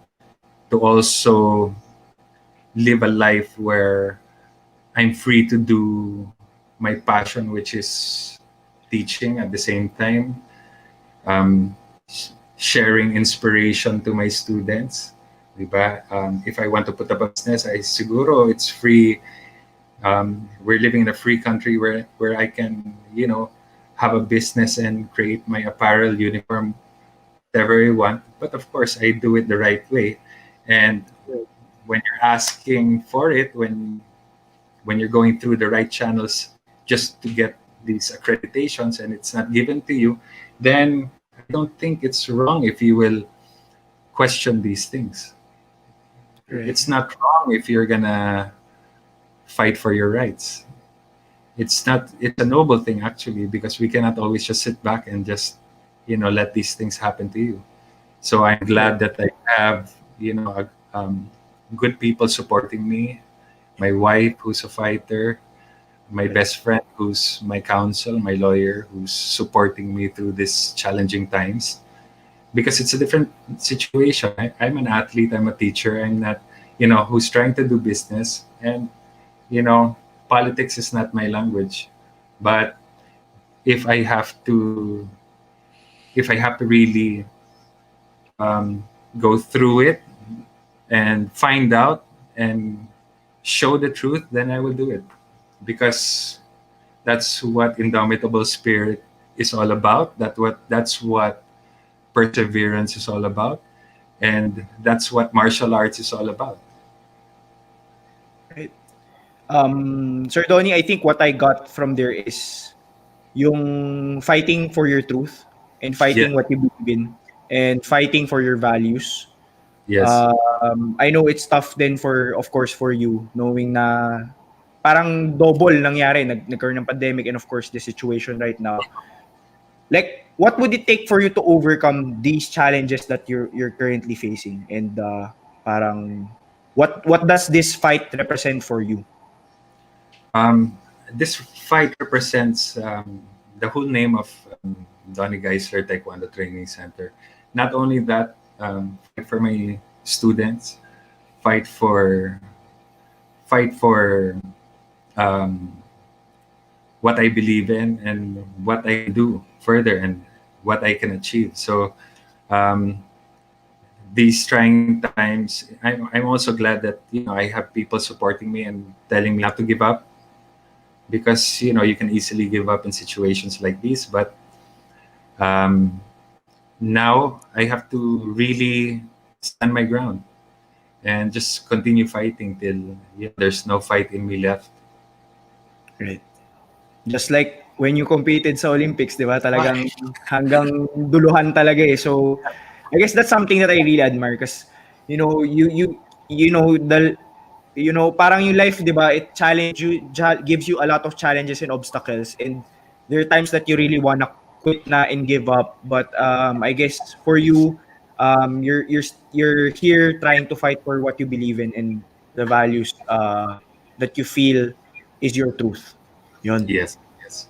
also live a life where I'm free to do my passion, which is teaching at the same time, um, sharing inspiration to my students. Diba? If I want to put up a business, I siguro it's free. We're living in a free country where I can, have a business and create my apparel, uniform, whatever I want. But of course, I do it the right way. And Right. when you're asking for it, when you're going through the right channels just to get these accreditations and it's not given to you, then I don't think it's wrong if you will question these things. Right. It's not wrong if you're gonna fight for your rights. It's a noble thing actually because we cannot always just sit back and just let these things happen to you. So I'm Right. glad that I have good people supporting me, my wife who's a fighter, my Right. best friend who's my counsel, my lawyer who's supporting me through these challenging times because it's a different situation. I'm an athlete, I'm a teacher, I'm not, who's trying to do business, and you know politics is not my language. But if I have to if I have to really um, go through it and find out and show the truth, then I will do it because that's what indomitable spirit is all about. That's what perseverance is all about, and that's what martial arts is all about. Right. Sir Donnie, I think what I got from there is yung fighting for your truth and Yeah. fighting what you believe in and fighting for your values. Yes. I know it's tough then for, of course, for you, knowing na parang double nangyari, nagkaroon ng pandemic and of course the situation right now. Like, what would it take for you to overcome these challenges that you're currently facing? And parang, what does this fight represent for you? Um, this fight represents the whole name of Donnie Geisler Taekwondo Training Center. Not only that, fight for my students, fight for fight for um, what I believe in and what I can do further and what I can achieve. So um, these trying times, I'm also glad that I have people supporting me and telling me not to give up, because you can easily give up in situations like these. But um, now I have to really stand my ground and just continue fighting till there's no fight in me left. Right. Just like when you competed sa Olympics, di ba? Ay, Talagang hanggang duluhan talaga eh. So, I guess that's something that I really admire because, you know, parang yung life, di ba? It gives you a lot of challenges and obstacles. And there are times that you really wanna quit na and give up. But I guess for you, you're here trying to fight for what you believe in and the values that you feel is your truth. Yun. Yes, yes.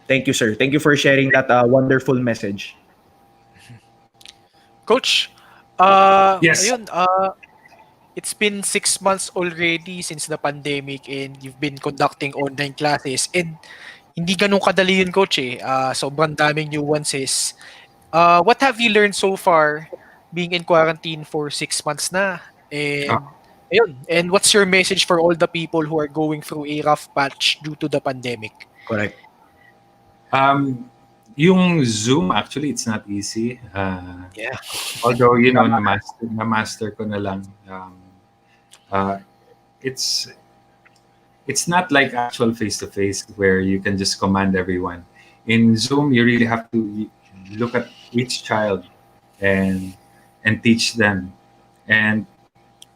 Thank you, sir. Thank you for sharing that wonderful message. Coach, Yes. ayun, it's been 6 months already since the pandemic and you've been conducting online classes and hindi ganun kadali yun, Coach eh. Sobrang daming nuances. What have you learned so far being in quarantine for 6 months na? And ayun, and what's your message for all the people who are going through a rough patch due to the pandemic? Correct. Yung Zoom, actually, it's not easy. Yeah. Although, na-master ko na lang. It's not like actual face-to-face where you can just command everyone. In Zoom, you really have to look at each child and teach them. And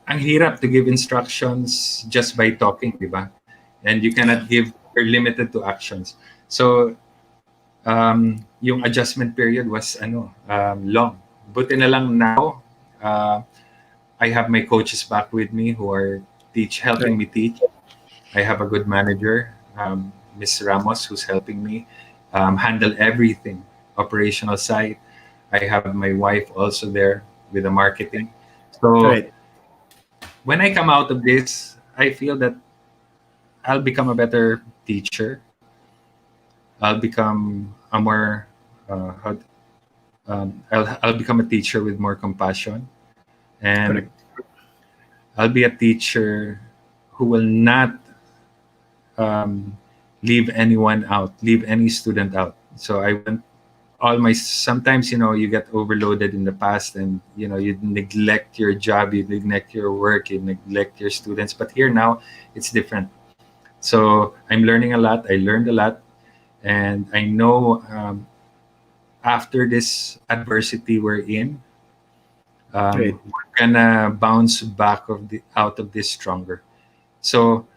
ang hirap to give instructions just by talking, di ba? And you cannot give, you're limited to actions. So, yung adjustment period was long. Buti na lang now, I have my coaches back with me who are helping me teach. I have a good manager, Miss Ramos, who's helping me handle everything, operational side. I have my wife also there with the marketing. So when I come out of this, I feel that I'll become a better teacher. I'll become a more I'll become a teacher with more compassion, and I'll be a teacher who will not leave anyone out, leave any student out. So I want sometimes you get overloaded in the past, and you neglect your job, you neglect your work, you neglect your students. But here now, it's different. So I'm learning a lot. I learned a lot. And I know after this adversity we're in, we're gonna bounce back out of this stronger. So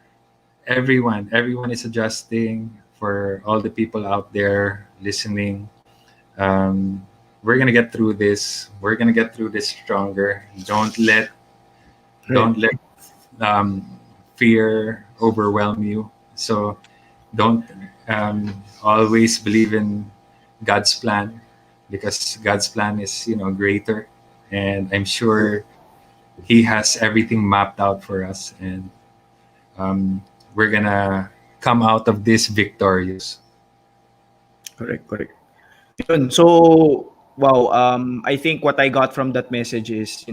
everyone is adjusting. For all the people out there listening, we're gonna get through this. We're gonna get through this stronger. Don't let fear overwhelm you. So don't always believe in God's plan, because God's plan is greater, and I'm sure He has everything mapped out for us, and we're gonna come out of this victorious. Correct. Yun. So wow, I think what I got from that message is,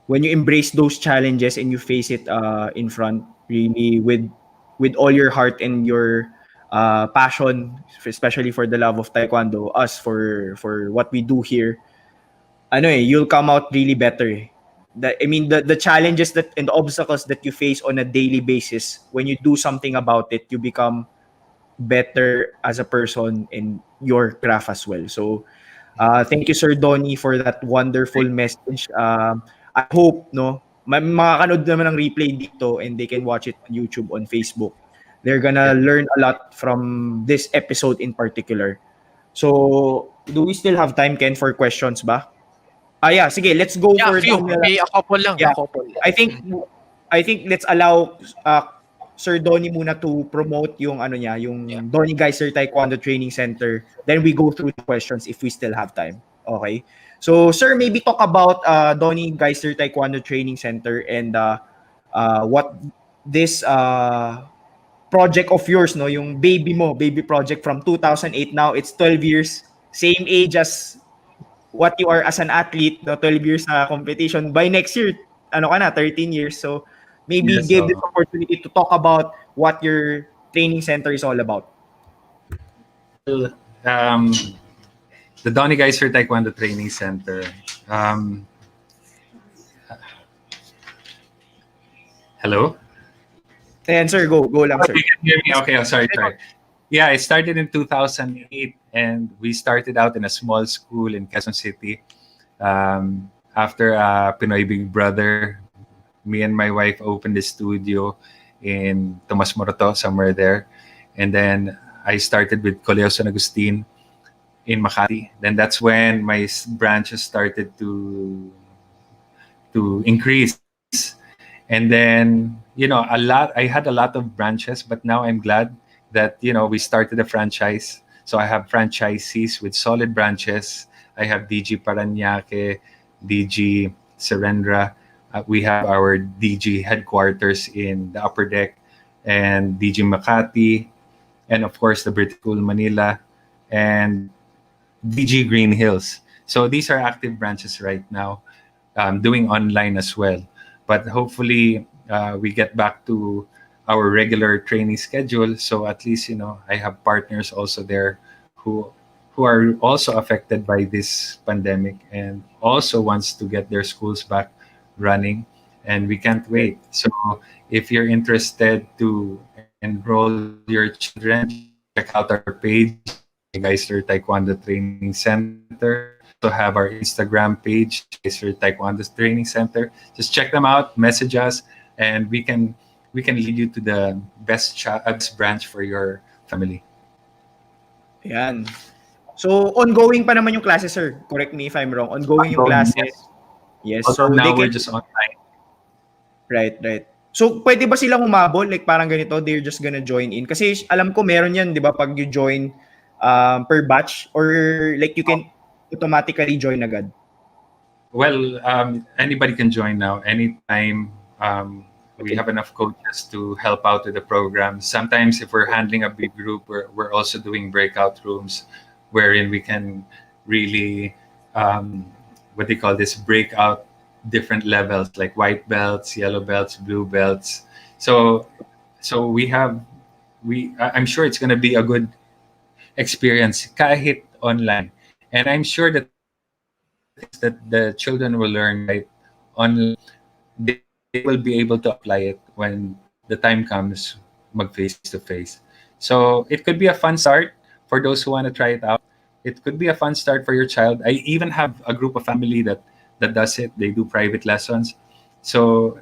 when you embrace those challenges and you face it in front, really with all your heart and your passion, especially for the love of Taekwondo, us for what we do here, you'll come out really better. The challenges that and the obstacles that you face on a daily basis, when you do something about it, you become better as a person in your craft as well. So thank you, Sir Donnie, for that wonderful message. I hope may makakanood naman ng replay dito and they can watch it on YouTube, on Facebook. They're gonna learn a lot from this episode in particular. So, do we still have time, Ken, for questions ba? Yeah, sige, let's go Yeah, for few. May a couple lang. Yeah. A couple. I think let's allow Sir Donnie muna to promote yung yung Donnie Geisler Taekwondo Training Center. Then we go through the questions if we still have time. Okay. So, sir, maybe talk about Donnie Geisler Taekwondo Training Center and what this project of yours, no, yung baby project from 2008, now it's 12 years, same age as what you are as an athlete, no, 12 years na competition. By next year, ano ka na, 13 years. So, maybe Yes, give this so opportunity to talk about what your training center is all about. um, the Donnie Geisler Taekwondo Training Center. Um, hello? Ayan, sir, go lang, Oh, sir. you can hear me? Okay, oh, sorry. Yeah, it started in 2008, and we started out in a small school in Quezon City. After Pinoy Big Brother, me and my wife opened the studio in Tomas Morato, somewhere there. And then I started with Colegio Agustin in Makati. Then that's when my branches started to increase. And then, I had a lot of branches, but now I'm glad that, we started a franchise. So I have franchisees with solid branches. I have DG Parañaque, DG Serendra. We have our DG headquarters in the Upperdeck and DG Makati, and of course the British School Manila and DG Greenhills. So these are active branches right now, doing online as well. But hopefully we get back to our regular training schedule. So at least I have partners also there who are also affected by this pandemic and also wants to get their schools back running, and we can't wait. So if you're interested to enroll your children, check out our page, Geisler Taekwondo Training Center. Also have our Instagram page, Geisler Taekwondo Training Center. Just check them out, message us, and we can lead you to the best branch for your family. Ayan. So, ongoing pa naman yung classes, sir. Correct me if I'm wrong. Ongoing yung classes. Yes. So, Although now they we're can... just online. Right. So, pwede ba silang humabol? Like, parang ganito, they're just gonna join in? Kasi alam ko meron yan, di ba, pag you join per batch, or like you can automatically join agad? Well, anybody can join now, anytime. We Okay. have enough coaches to help out with the program. Sometimes if we're handling a big group, we're also doing breakout rooms wherein we can really, what they call this, break out different levels like white belts, yellow belts, blue belts. So I'm sure it's going to be a good experience kahit online. And I'm sure that the children will learn right online, they will be able to apply it when the time comes, mag face to face. So it could be a fun start for those who want to try it out. It could be a fun start for your child. I even have a group of family that does it. They do private lessons. So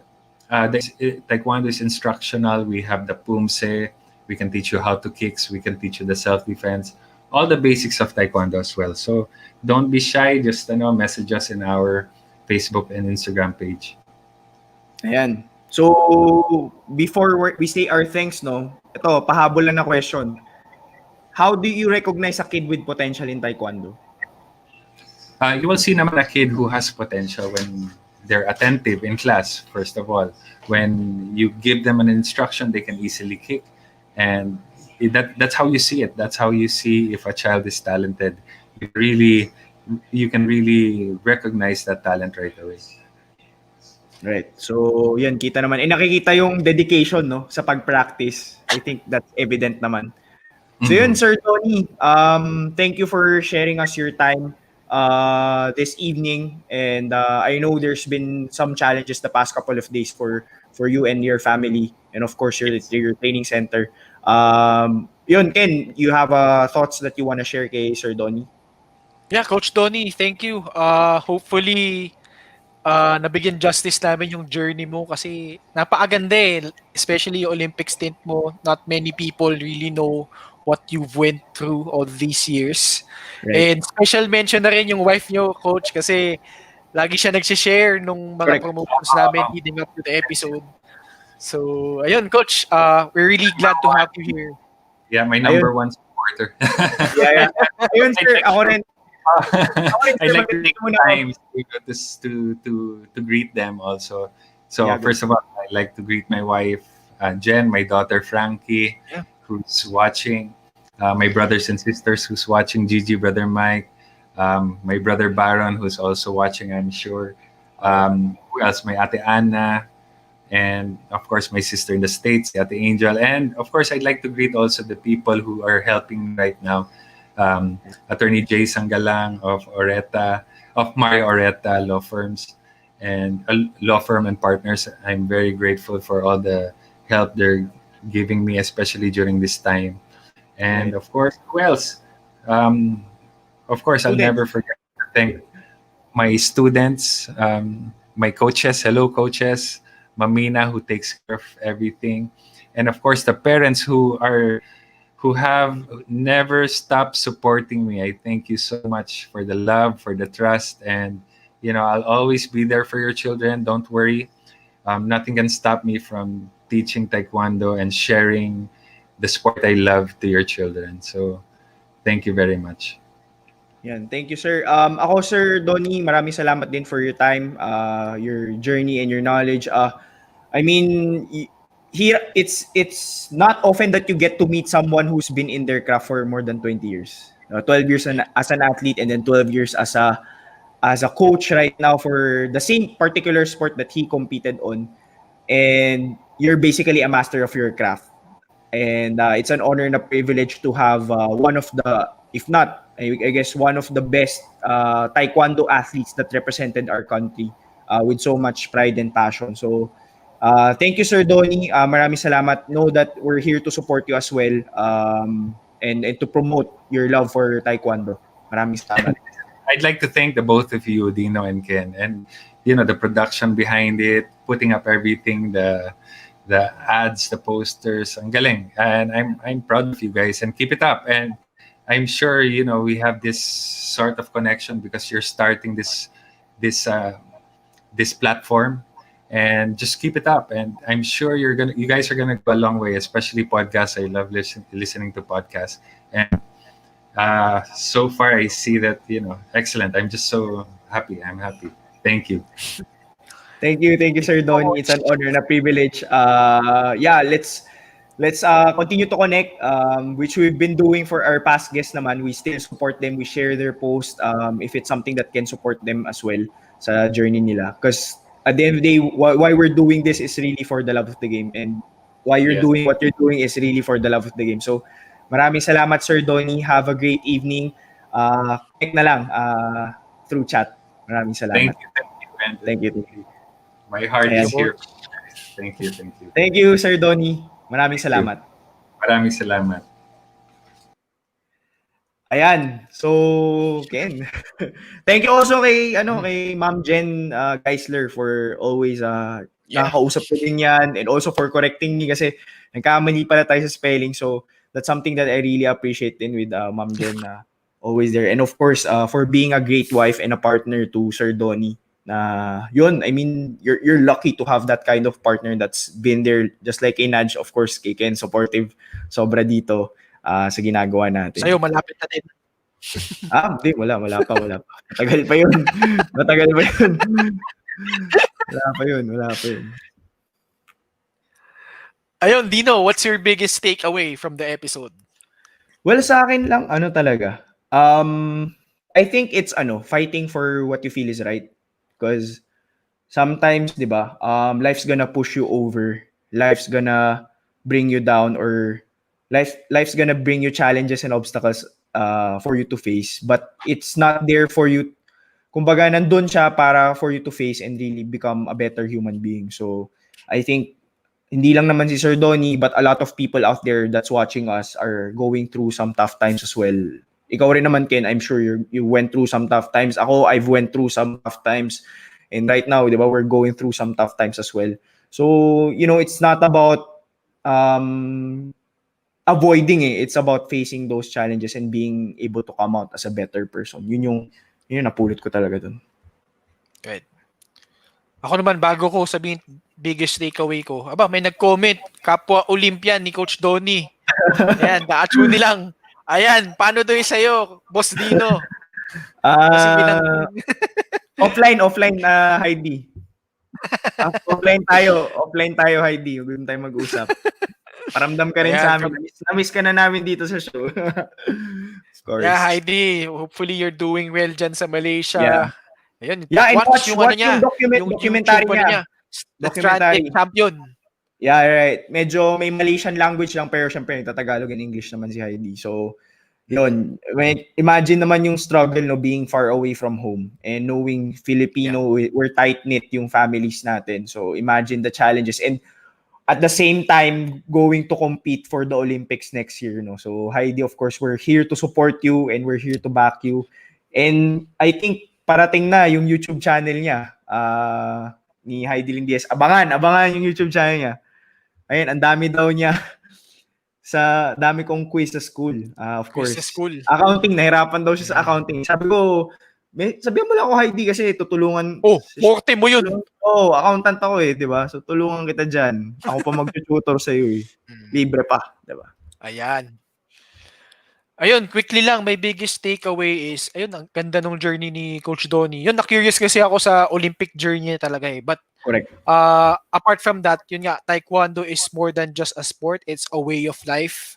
Taekwondo is instructional. We have the pumse. We can teach you how to kicks. We can teach you the self-defense. All the basics of Taekwondo as well. So don't be shy. Just message us in our Facebook and Instagram page. Ayan. So, before we say our thanks, no, ito, pahabol lang na question. How do you recognize a kid with potential in Taekwondo? You will see naman a kid who has potential when they're attentive in class, first of all. When you give them an instruction, they can easily kick. And that's how you see it. That's how you see if a child is talented. You can really recognize that talent right away. Right. So, yan, kita naman. Nakikita yung dedication, no, sa pag-practice. I think that's evident naman. So, yun, Sir Donnie, thank you for sharing us your time this evening. And I know there's been some challenges the past couple of days for you and your family, and of course, your training center. Yun, Ken, you have thoughts that you want to share kay Sir Donnie? Yeah, Coach Donnie, thank you. Hopefully, nabigyan justice namin yung journey mo kasi napakaganda eh. Especially yung Olympic stint mo. Not many people really know what you've went through all these years. Right. And special mention na rin yung wife nyo, Coach, kasi lagi siya nagsishare nung mga Correct. promotions namin leading up to the episode. So, ayun, Coach, we're really glad to have you here. Yeah, my number one supporter. Yeah. Ayun, sir, ako rin, I'd like to take Muna time to greet them also. So Yeah, first of all, I'd like to greet my wife, Jen, my daughter Frankie, Yeah. who's watching, my brothers and sisters who's watching, Gigi, brother Mike, my brother Baron, who's also watching, I'm sure. Who else? My ate Anna, and of course my sister in the States, Ate Angel. And of course, I'd like to greet also the people who are helping me right now. Attorney Jay Sangalang of Mario Oreta Law Firms and law firm and partners. I'm very grateful for all the help they're giving me, especially during this time. And of course, who else? Of course, I'll Students. never forget to thank my students, my coaches. Hello, coaches. Mamina, who takes care of everything, and of course, the parents who have never stopped supporting me. I thank you so much for the love, for the trust, and I'll always be there for your children. Don't worry. Nothing can stop me from teaching Taekwondo and sharing the sport I love to your children. So, thank you very much. Yan. Thank you, sir. Ako, Sir Donnie, maraming salamat din for your time, your journey, and your knowledge. I mean, here it's not often that you get to meet someone who's been in their craft for more than 20 years. 12 years as an athlete, and then 12 years as a coach right now for the same particular sport that he competed on. And you're basically a master of your craft. And it's an honor and a privilege to have one of the, if not, I guess one of the best taekwondo athletes that represented our country with so much pride and passion. So thank you, Sir Donnie. Maraming salamat. Know that we're here to support you as well, and to promote your love for taekwondo. Maraming salamat. I'd like to thank the both of you, Dino and Ken, and the production behind it, putting up everything, the ads, the posters, ang galing. And I'm proud of you guys, and keep it up. And I'm sure we have this sort of connection because you're starting this platform, and just keep it up. And I'm sure you guys are gonna go a long way, especially podcasts. I love listening to podcasts, and so far I see that excellent. I'm just so happy. I'm happy. Thank you. Thank you, Sir Donnie. It's an honor and a privilege. Yeah, let's continue to connect, which we've been doing for our past guests naman. We still support them. We share their post if it's something that can support them as well sa journey nila. Because at the end of the day, why we're doing this is really for the love of the game. And why you're Yes. doing what you're doing is really for the love of the game. So maraming salamat, Sir Donnie. Have a great evening. Connect na lang through chat. Maraming salamat. Thank you. Thank you. My heart Ayan. is here. Thank you. Thank you, Sir Donnie. Maraming salamat. Maraming salamat. Ayan. So, Ken. Thank you also kay Ma'am Jen Geisler for always nakakausap ko din yan, and also for correcting me kasi nagkamali pala tayo sa spelling. So, that's something that I really appreciate din with Ma'am Jen always there. And of course, for being a great wife and a partner to Sir Donnie. Yun, I mean, you're lucky to have that kind of partner that's been there, just like Inaj, of course, kay Ken, supportive sobra dito sa ginagawa natin. Sa'yo, malapit na din. Hindi, wala pa. Matagal pa yun. Wala pa yun. Ayun, Dino, what's your biggest takeaway from the episode? Well, sa akin lang, talaga. I think it's fighting for what you feel is right. Because sometimes, di ba, life's gonna push you over. Life's gonna bring you down, or life's gonna bring you challenges and obstacles for you to face. But it's not there for you. Kumbaga, nandun siya para for you to face and really become a better human being. So, I think, hindi lang naman si Sir Donnie, but a lot of people out there that's watching us are going through some tough times as well. Ikaw rin naman, Ken, I'm sure you went through some tough times. Ako, I've went through some tough times. And right now, di ba, we're going through some tough times as well. So, it's not about avoiding it. It's about facing those challenges and being able to come out as a better person. Yun yung napulot ko talaga dun. Good. Ako naman, bago ko sabihin biggest takeaway ko, may nag-comment, kapwa Olympian ni Coach Donnie. Ayan, ka-achuni lang. Ayan, paano daw yung sa'yo, Boss Dino? Kasi Ah, offline na Heidi. Offline tayo Heidi. Huwag tayo mag-usap. Paramdam ka rin Ayan, sa amin. Na-miss ka na namin dito sa show. Of yeah, course. Heidi, hopefully you're doing well dyan sa Yeah. Malaysia. Ayun, Yeah, and watch yung ano watch yung niya, yung YouTube documentary ano niya. niya, The Stranded Documentary. Champion. Yeah, right. Medyo may Malaysian language lang pero syempre Tagalog and English naman si Heidi. So, yun. Imagine naman yung struggle no being far away from home and knowing Yeah. Filipino, we're tight-knit yung families natin. So, imagine the challenges and at the same time going to compete for the Olympics next year, no. So, Heidi, of course, we're here to support you and we're here to back you. And I think parating na yung YouTube channel niya. Ni Heidi Lindias. Abangan yung YouTube channel niya. Ayun, ang dami daw niya sa dami kong quiz sa school. Of Quiz course. sa school. Accounting, nahirapan daw siya sa accounting. Sabi ko, sabihan mo lang ako Heidi kasi tutulungan. Oh, forte mo yun. Oo, accountant ako eh, 'di ba? So tulungan kita diyan. Ako pa mag-tutor sa iyo eh. Libre pa, 'di ba? Ayan. Ayun, quickly lang, my biggest takeaway is, ayun, ang ganda ng journey ni Coach Donnie. Yun, na-curious kasi ako sa Olympic journey niya talaga eh. But Correct. apart from that, yun nga, Taekwondo is more than just a sport. It's a way of life.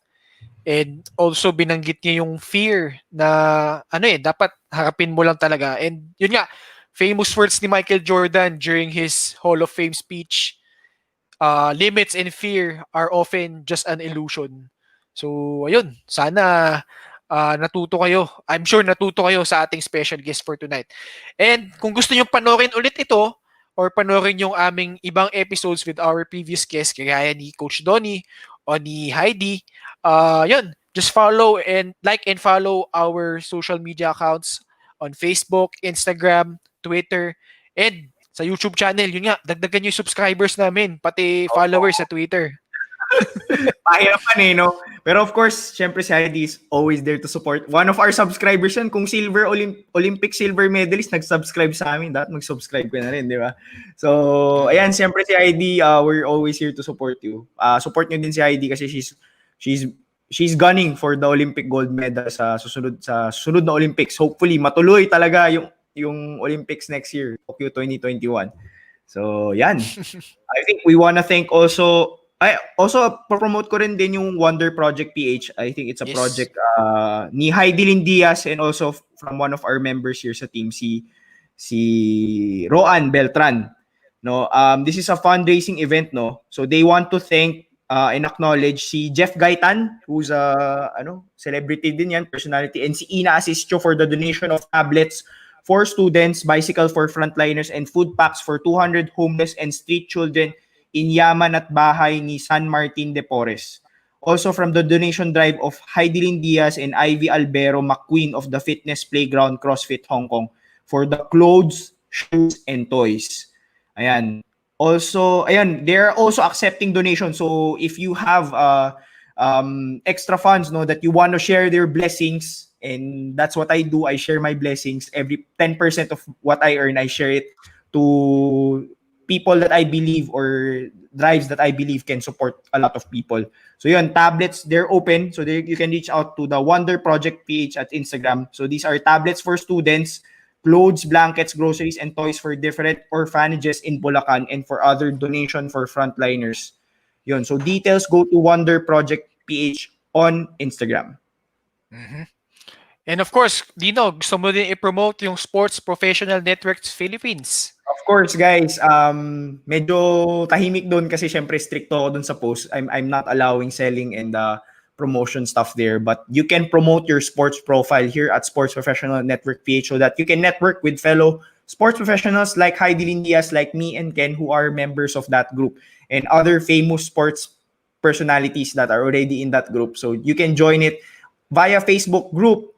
And also, binanggit niya yung fear na, dapat harapin mo lang talaga. And yun nga, famous words ni Michael Jordan during his Hall of Fame speech, limits and fear are often just an illusion. So, ayun, sana natuto kayo. I'm sure natuto kayo sa ating special guest for tonight. And kung gusto nyo panoorin ulit ito, or panoorin yung aming ibang episodes with our previous guests, kagaya ni Coach Donnie o ni Heidi, yun, just follow and like and follow our social media accounts on Facebook, Instagram, Twitter, and sa YouTube channel. Yun nga, dagdagan yung subscribers namin, pati followers sa Twitter. Pahirapan eh, no? Pero of course, syempre si Heidi is always there to support. One of our subscribers yan, kung Olympic silver medalist, nag-subscribe sa amin, dapat mag-subscribe ka na rin, di ba? So, ayan, syempre si Heidi, we're always here to support you. Support nyo din si Heidi kasi she's gunning for the Olympic gold medal sa susunod na Olympics. Hopefully, matuloy talaga yung Olympics next year, Tokyo 2021. So, yan. I think we wanna thank also promote ko rin din yung Wonder Project PH. I think it's a project ni Heidi Lindias and also from one of our members here sa team, si Roan Beltran. No, this is a fundraising event, no. So they want to thank and acknowledge si Jeff Gaitan, who's celebrity din yan, personality, and si Ina Asistio for the donation of tablets for students, bicycle for frontliners, and food packs for 200 homeless and street children in Yaman at Bahay ni San Martin de Porres. Also from the donation drive of Heidi Diaz and Ivy Albero McQueen of the Fitness Playground CrossFit Hong Kong for the clothes, shoes, and toys. Ayan. Also, they're also accepting donations. So if you have extra funds, no, that you want to share their blessings, and that's what I do. I share my blessings. Every 10% of what I earn, I share it to people that I believe or drives that I believe can support a lot of people. So yun, tablets, they're open. So you can reach out to the Wonder Project PH at Instagram. So these are tablets for students, clothes, blankets, groceries, and toys for different orphanages in Bulacan and for other donation for frontliners. Yun. So details, go to Wonder Project PH on Instagram. Mm-hmm. And of course, Dino, gusto mo din i-promote yung Sports Professional Networks Philippines. Of course, guys, medyo tahimik doon kasi syempre stricto ako doon sa post. I'm not allowing selling and promotion stuff there, but you can promote your sports profile here at Sports Professional Network PH so that you can network with fellow sports professionals like Heidi Lindias, like me and Ken, who are members of that group, and other famous sports personalities that are already in that group. So you can join it via Facebook group.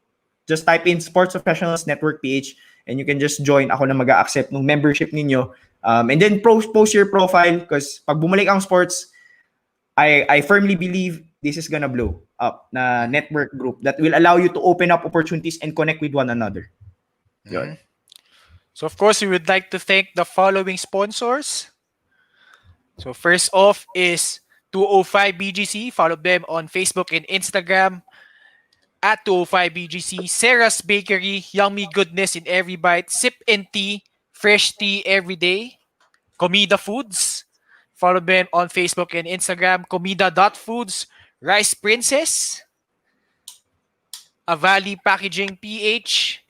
Just type in Sports Professionals Network PH and you can just join. Ako na mag-a-accept ng membership ninyo. And then post your profile because pag bumalik ang sports, I firmly believe this is gonna blow up na network group that will allow you to open up opportunities and connect with one another. Mm-hmm. So of course, we would like to thank the following sponsors. So first off is 205 BGC. Follow them on Facebook and Instagram. at 205 BGC, Sarah's Bakery, yummy goodness in every bite, sip and tea, fresh tea every day, Comida Foods. Follow them on Facebook and Instagram, comida.foods, Rice Princess, Avali Packaging PH,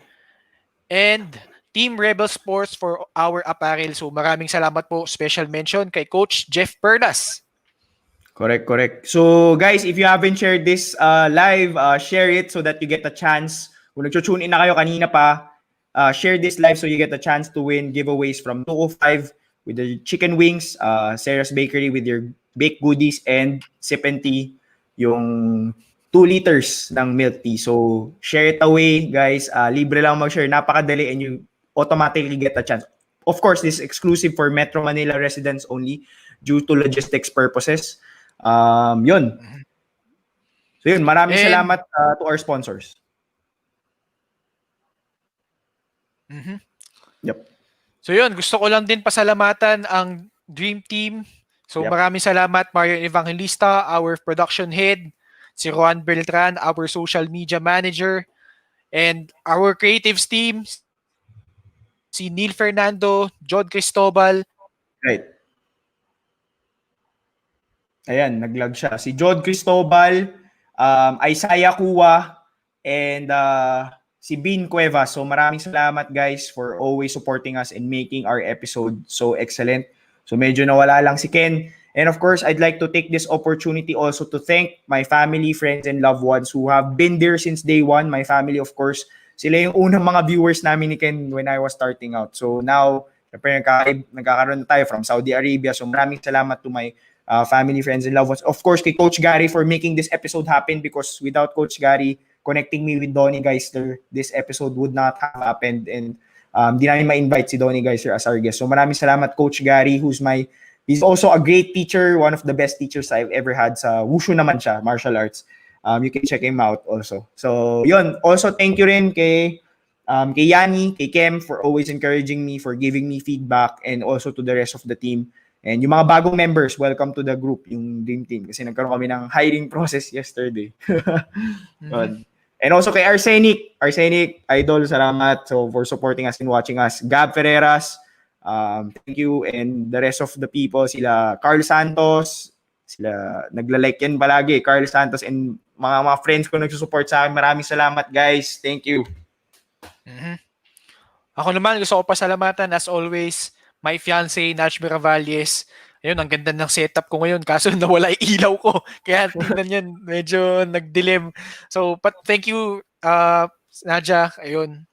and Team Rebel Sports for our apparel. So maraming salamat po. Special mention kay Coach Jeff Perlas. Correct. So guys, if you haven't shared this live, share it so that you get a chance. Kung nag-tune in na kayo kanina pa, share this live so you get a chance to win giveaways from 205 with the chicken wings, Sarah's Bakery with your baked goodies, and Sip and Tea, yung 2 liters ng milk tea. So share it away, guys. Libre lang mag-share. Napakadali and you automatically get a chance. Of course, this is exclusive for Metro Manila residents only due to logistics purposes. Yun. So yun, maraming salamat to our sponsors. Mm-hmm. Yep. So yun, gusto ko lang din pasalamatan ang Dream Team. So maraming salamat Mario Evangelista, our production head, si Juan Beltran, our social media manager, and our creatives team, si Neil Fernando, John Cristobal. Right. Ayan, naglag siya. Si John Cristobal, Isaiah Kuwa, and si Bean Cuevas. So maraming salamat guys for always supporting us and making our episode so excellent. So medyo nawala lang si Ken. And of course, I'd like to take this opportunity also to thank my family, friends, and loved ones who have been there since day one. My family, of course, sila yung unang mga viewers namin ni Ken when I was starting out. So now, syempre nagkakaroon na tayo from Saudi Arabia. So maraming salamat to my family, friends, and loved ones. Of course, kay Coach Gary for making this episode happen because without Coach Gary connecting me with Donnie Geisler, this episode would not have happened and di namin ma-invite si Donnie Geisler as our guest. So maraming salamat Coach Gary he's also a great teacher, one of the best teachers I've ever had sa wushu naman siya, martial arts. You can check him out also. So yun, also thank you rin kay Yanni, kay Kem for always encouraging me, for giving me feedback, and also to the rest of the team. And yung mga bagong members, welcome to the group, yung Dream Team. Kasi nagkaroon kami ng hiring process yesterday. Mm-hmm. And also kay Arsenic, Idol, salamat for supporting us and watching us. Gab Ferreras, thank you. And the rest of the people, sila Carl Santos, sila nagla-like yan palagi, Carl Santos, and mga friends ko nagsusupport sa akin. Maraming salamat guys. Thank you. Mm-hmm. Ako naman, gusto ko pasalamatan as always, my fiancé, Nash Miravalles. Ayun, ang ganda ng setup ko ngayon. Kaso nawala yung ilaw ko. Kaya tingnan yan, medyo nagdilim. So, but thank you, Nadja. Ayun.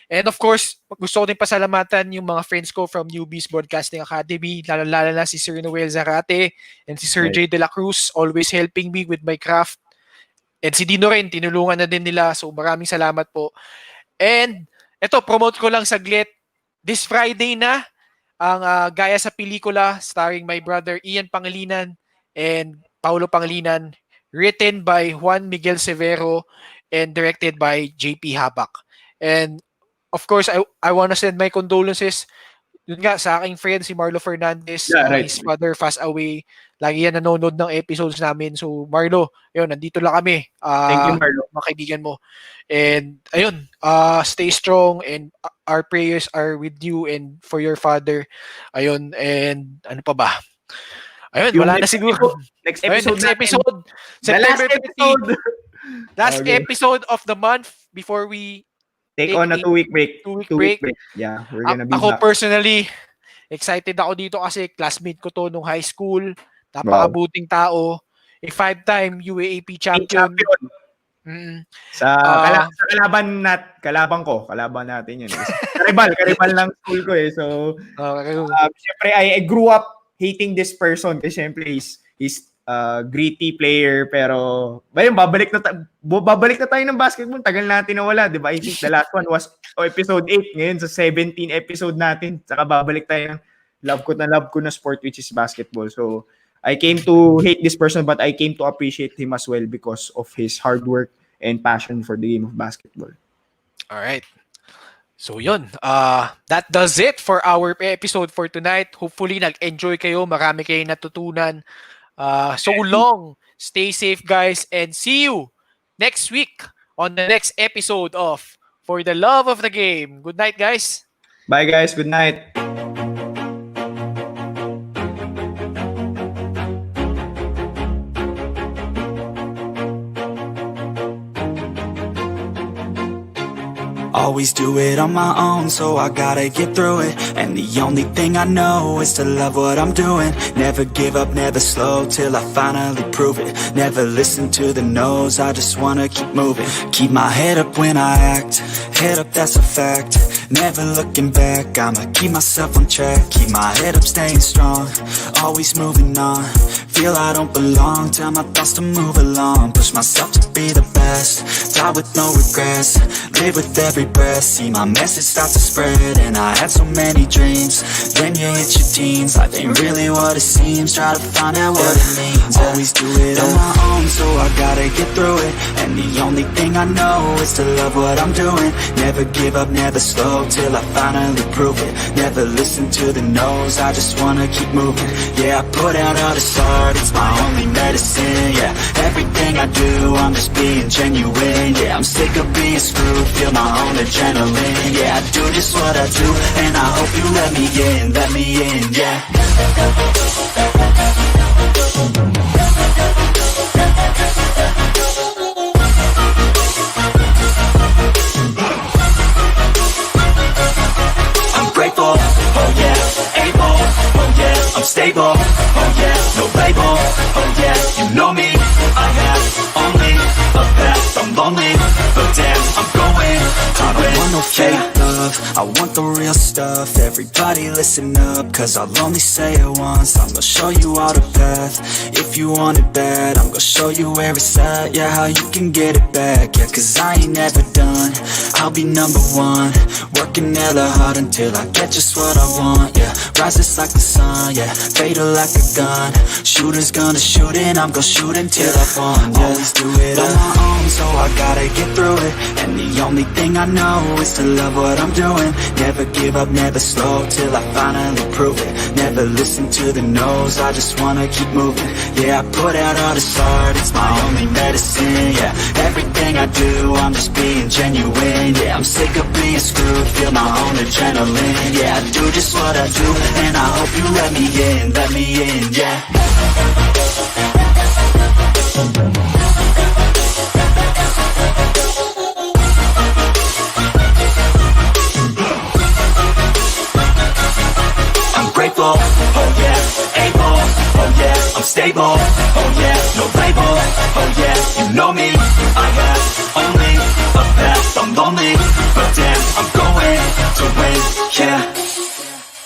And of course, gusto ko din pasalamatan yung mga friends ko from Newbies Broadcasting Academy. Lalo na si Sir Noel Zarate and si Sir Jay De La Cruz, always helping me with my craft. And si Dino rin, tinulungan na din nila. So, maraming salamat po. And, eto, promote ko lang saglit. This Friday na, ang Gaya sa Pelikula starring my brother Ian Pangilinan and Paulo Pangilinan, written by Juan Miguel Severo and directed by JP Habak. And of course, I want to send my condolences yun nga sa aking friend si Marlo Fernandez. Right. His father passed away. Lagi yan nanonood ng episodes namin. So Marlo, yun, nandito lang kami. Thank you, Marlo. Mga kaibigan mo. And ayun, stay strong and our prayers are with you and for your father. Ayun, and ano pa ba? Ayun, wala na siguro. Next episode. September 15. Last episode of the month before we take on a 2-week break. 2-week break. Yeah, we're gonna be ako back. Personally, excited ako dito kasi classmate ko to nung high school. Napakabuting tao. A 5-time UAAP champion. Mm-hmm. Sa kalaban natin yun. Karibal ng school ko eh. So, syempre I grew up hating this person kasi syempre he's gritty player pero babalik na tayo ng basketball. Tagal natin nawala, di ba? I think the last one was episode 8. Ngayon sa 17 episode natin, saka babalik tayo ng love ko na sport which is basketball. So I came to hate this person but I came to appreciate him as well because of his hard work and passion for the game of basketball. All right. So yun, that does it for our episode for tonight. Hopefully nag-enjoy kayo, marami kayong natutunan. So long, stay safe guys, and see you next week on the next episode of For the Love of the Game. Good night, guys. Bye guys, good night. Always do it on my own, so I gotta get through it. And the only thing I know is to love what I'm doing. Never give up, never slow, till I finally prove it. Never listen to the no's, I just wanna keep moving. Keep my head up when I act, head up, that's a fact. Never looking back, I'ma keep myself on track. Keep my head up, staying strong, always moving on. Feel I don't belong, tell my thoughts to move along. Push myself to be the best, die with no regrets. Live with every breath, see my message start to spread. And I had so many dreams, then you hit your teens. Life ain't really what it seems, try to find out what it means. Always do it on my own, so I gotta get through it. And the only thing I know is to love what I'm doing. Never give up, never slow, till I finally prove it. Never listen to the no's, I just wanna keep moving. Yeah, I put out all this art, it's my only medicine. Yeah, everything I do, I'm just being genuine. Yeah, I'm sick of being screwed, feel my own adrenaline. Yeah, I do just what I do, and I hope you let me in, yeah. I'm grateful, oh yeah, able, oh yeah, I'm stable, oh yeah, no label, oh yeah, you know me, I have only a path, I'm lonely, but damn, I'm going to win. I don't want no fake love, I want the real stuff. Everybody listen up, cause I'll only say it once. I'm gonna show you all the path, if you want it bad. I'm gonna show you where it's at, yeah, how you can get it back. Yeah, cause I ain't never done, I'll be number one. Working hella hard until I get just what I want, yeah. Rises like the sun, yeah, fatal like a gun. Shooter's gonna shoot and I'm gonna shoot until I won, yeah. Always do it on my own, so I gotta get through it. And the only thing I know is to love what I'm doing. Never give up, never slow, till I finally prove it. Never listen to the no's, I just wanna keep moving. Yeah, I put out all this art, it's my only medicine. Yeah, everything I do, I'm just being genuine. Yeah, I'm sick of being screwed, feel my own adrenaline. Yeah, I do just what I do, and I hope you let me in, yeah. I'm grateful, oh yeah, able, oh yeah, I'm stable, oh yeah, no label, oh yeah, you know me, I have only a path, I'm lonely, but damn, I'm going to win.